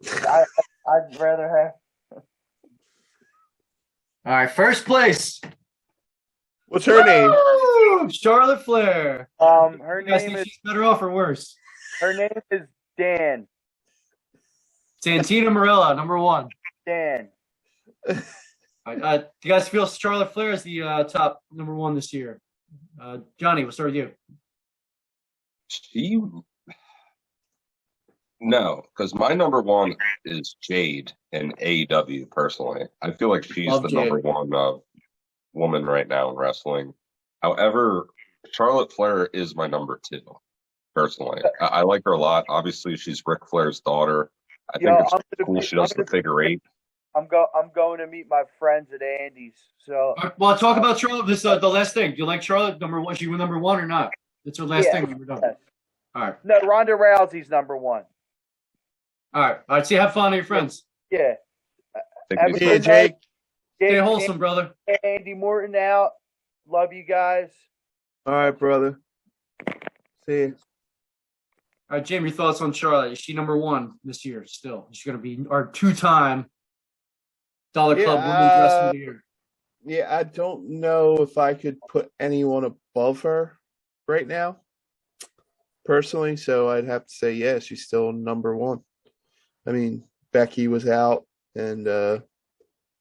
I'd rather have. All right, first place. What's her name? Charlotte Flair. Her name is. She's better off or worse? Her name is Dan. Santina Marella, number 1. Dan. Do you guys feel Charlotte Flair is the top number 1 this year? Johnny, we'll start with you. No, because my number 1 is Jade in AEW. Personally, I feel like she's the number 1 woman right now in wrestling. However, Charlotte Flair is my number 2. Personally, I like her a lot. Obviously, she's Ric Flair's daughter. I think it's cool she does the figure 8. I'm going to meet my friends at Andy's. So well, talk about Charlotte. This the last thing. Do you like Charlotte number 1? She was number 1 or not? That's her last thing. We're done. Yes. All right. No, Ronda Rousey's number 1. All right. See, have fun with your friends. Yeah. Hey, Jake. Stay wholesome, brother. Andy Morton out. Love you guys. All right, brother. See you. All right, Jamie, your thoughts on Charlotte? Is she number one this year still? She's going to be our two-time Dollar Club Women's Wrestler of the Year. Yeah, I don't know if I could put anyone above her right now, personally. So I'd have to say, yeah, she's still number one. I mean, Becky was out, and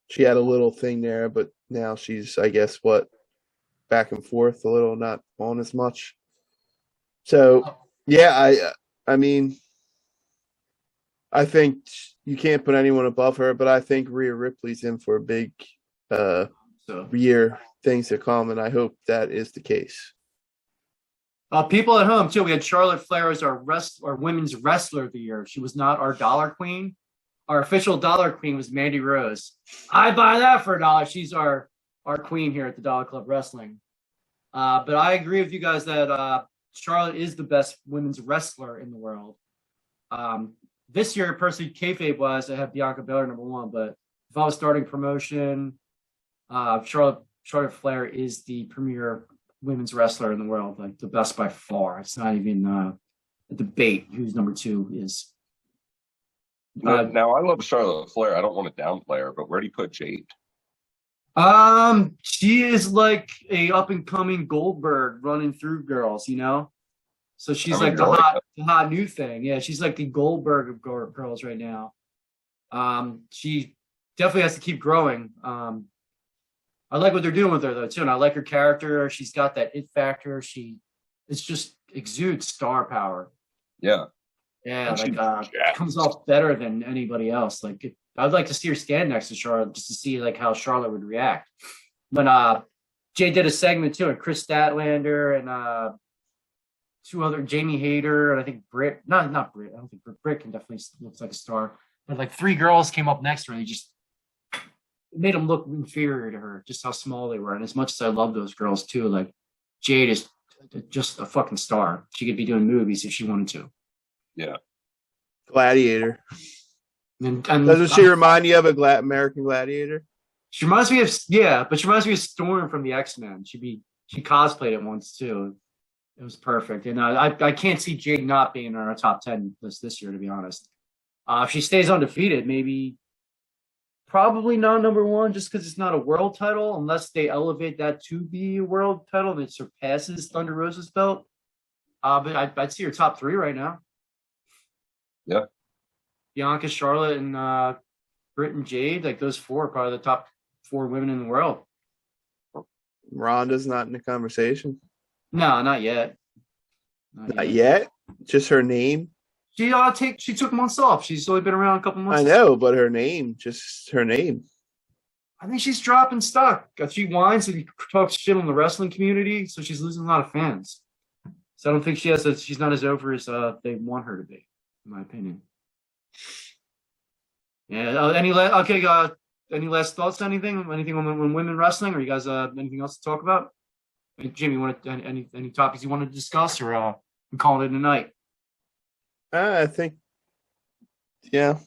she had a little thing there, but now she's, I guess, back and forth a little, not on as much. So, yeah, I mean, I think you can't put anyone above her, but I think Rhea Ripley's in for a big year, things to come, and I hope that is the case. People at home too. We had Charlotte Flair as our women's wrestler of the year. She was not our Dollar Queen. Our official Dollar Queen was Mandy Rose. I buy that for $1. She's our queen here at the Dollar Club Wrestling. But I agree with you guys that Charlotte is the best women's wrestler in the world. This year, personally, kayfabe was I have Bianca Belair number one. But if I was starting promotion, Charlotte Flair is the premier women's wrestler in the world, like the best by far. It's not even a debate who's number two is. Now I love Charlotte Flair. I don't want to downplay her, but where do you put Jade? She is like a up and coming Goldberg running through girls, you know. So she's the hot new thing. Yeah, she's like the Goldberg of girls right now. She definitely has to keep growing. I like what they're doing with her though too, and I like her character. She's got that it factor. It's just exudes star power. Yeah. Yeah, comes off better than anybody else. Like I'd like to see her stand next to Charlotte just to see like how Charlotte would react. When Jay did a segment too, and Chris Statlander and two other Jamie Hayter and I think Britt. Not Britt. I don't think Britt can definitely looks like a star. But like three girls came up next to her and it made them look inferior to her, just how small they were. And as much as I love those girls too, like Jade is just a fucking star. She could be doing movies if she wanted to. Yeah. Gladiator. And doesn't she remind you of American Gladiator? She reminds me of but she reminds me of Storm from the X-Men. She cosplayed it once too. It was perfect. And I can't see Jade not being on our top 10 list this year, to be honest. If she stays undefeated, probably not number one, just because it's not a world title, unless they elevate that to be a world title that surpasses Thunder Rosa's belt. But I'd see her top three right now. Yeah. Bianca, Charlotte, and Britt and Jade, like those four are probably the top four women in the world. Ronda's not in the conversation. No, not yet. Not yet? Just her name? She took months off. She's only been around a couple months. I know, but just her name. I think she's dropping stock. She whines and talks shit on the wrestling community, so she's losing a lot of fans. So I don't think she's not as over as they want her to be, in my opinion. Yeah. Any last thoughts? Anything on women wrestling, or you guys anything else to talk about? Jimmy, any topics you want to discuss, or we calling it a night? I think, yeah,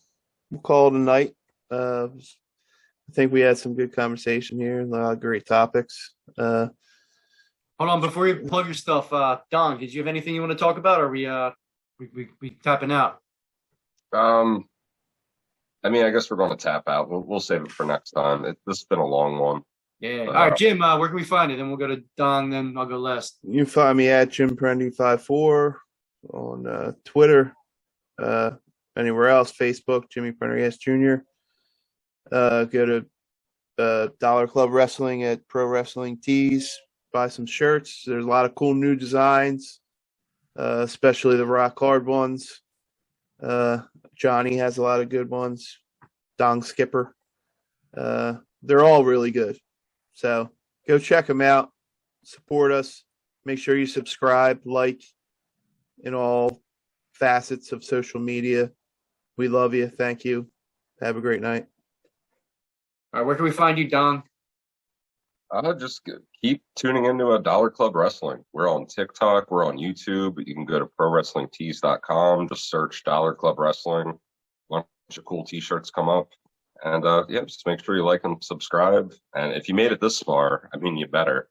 we'll call it a night. I think we had some good conversation here, a lot of great topics. Hold on, before you plug your stuff, Don, did you have anything you want to talk about, or are we tapping out? I mean, I guess we're going to tap out. We'll save it for next time. This has been a long one. Yeah. All right, Jim, where can we find it? Then we'll go to Don, then I'll go last. You can find me at Jim Prendy54 on Twitter, anywhere else, Facebook, Jimmy Prendergast Jr. Go to Dollar Club Wrestling at Pro Wrestling Tees. Buy some shirts. There's a lot of cool new designs, especially the rock hard ones. Johnny has a lot of good ones. Dong Skipper. They're all really good. So go check them out. Support us. Make sure you subscribe, like, in all facets of social media. We love you. Thank you. Have a great night. All right, where can we find you, Dong? Just keep tuning into a Dollar Club Wrestling. We're on TikTok. We're on YouTube. You can go to ProWrestlingTees.com. Just search Dollar Club Wrestling. A bunch of cool T-shirts come up. And just make sure you like and subscribe. And if you made it this far, I mean, you better.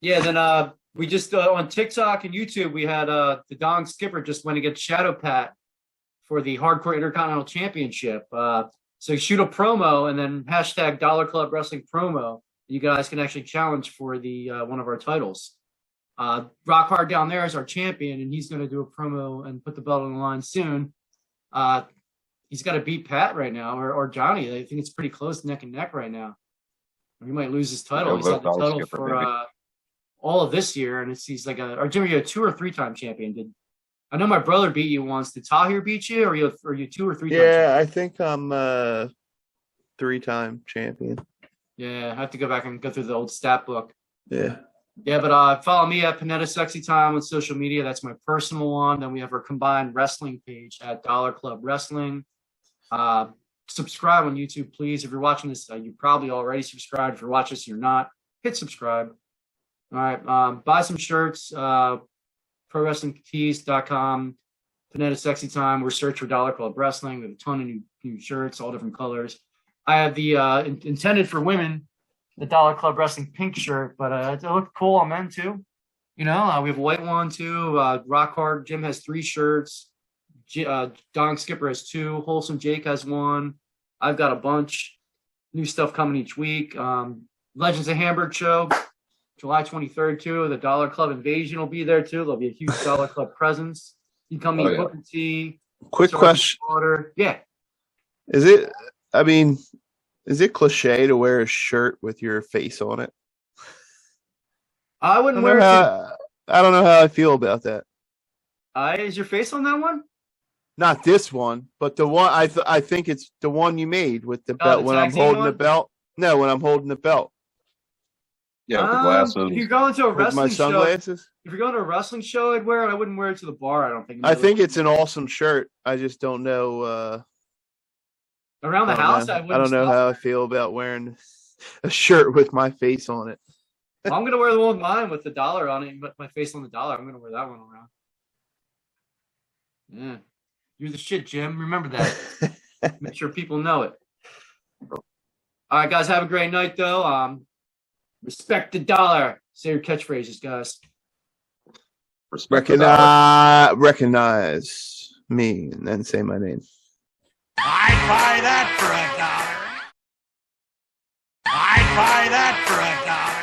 Yeah, then We just on TikTok and YouTube, we had the Don Skipper just went against Shadow Pat for the Hardcore Intercontinental Championship. So shoot a promo and then hashtag Dollar Club Wrestling promo. You guys can actually challenge for the one of our titles. Rock Hard down there is our champion, and he's going to do a promo and put the belt on the line soon. He's got to beat Pat right now, or Johnny. I think it's pretty close, neck and neck right now. He might lose his title. He's had the title for all of this year, and he's like or Jimmy, you're a 2 or 3 time champion. I know my brother beat you once. Did Tahir beat you, or are you 2 or 3 time champion? Yeah, I think I'm a 3-time champion. Yeah, I have to go back and go through the old stat book. Yeah. Yeah, but follow me at Panetta Sexy Time on social media. That's my personal one. Then we have our combined wrestling page at Dollar Club Wrestling. Subscribe on YouTube, please. If you're watching this, you probably already subscribed. If you're watching this, you're not. Hit subscribe. All right. Buy some shirts. ProWrestlingTees.com. Panetta Sexy Time. We're search for Dollar Club Wrestling. We have a ton of new shirts, all different colors. I have the intended for women, the Dollar Club Wrestling pink shirt, but it looks cool on men too. You know, we have a white one too. Rock Hard Jim has 3 shirts. Don Skipper has 2. Wholesome Jake has 1. I've got a bunch. New stuff coming each week. Legends of Hamburg show, July 23rd too. The Dollar Club Invasion will be there too. There'll be a huge Dollar Club presence. You come meet Booker T. Quick question. Yeah. Is it cliche to wear a shirt with your face on it? I wouldn't wear it. I don't know how I feel about that. Is your face on that one? Not this one, but the one I think it's the one you made with the belt when I'm holding the belt. No, when I'm holding the belt. Yeah, with the glasses. If you're going to a wrestling my sunglasses? show, if you're going to a wrestling show, I'd wear it. I wouldn't wear it to the bar. I don't think. I think it's an awesome shirt. I just don't know. Around the house, I don't know how I feel about wearing a shirt with my face on it. Well, I'm going to wear the one with mine with the dollar on it, but my face on the dollar. I'm going to wear that one around. Yeah. You're the shit, Jim. Remember that. Make sure people know it. All right, guys. Have a great night, though. Respect the dollar. Say your catchphrases, guys. Recognize me and then say my name. I'd buy that for $1. I'd buy that for $1.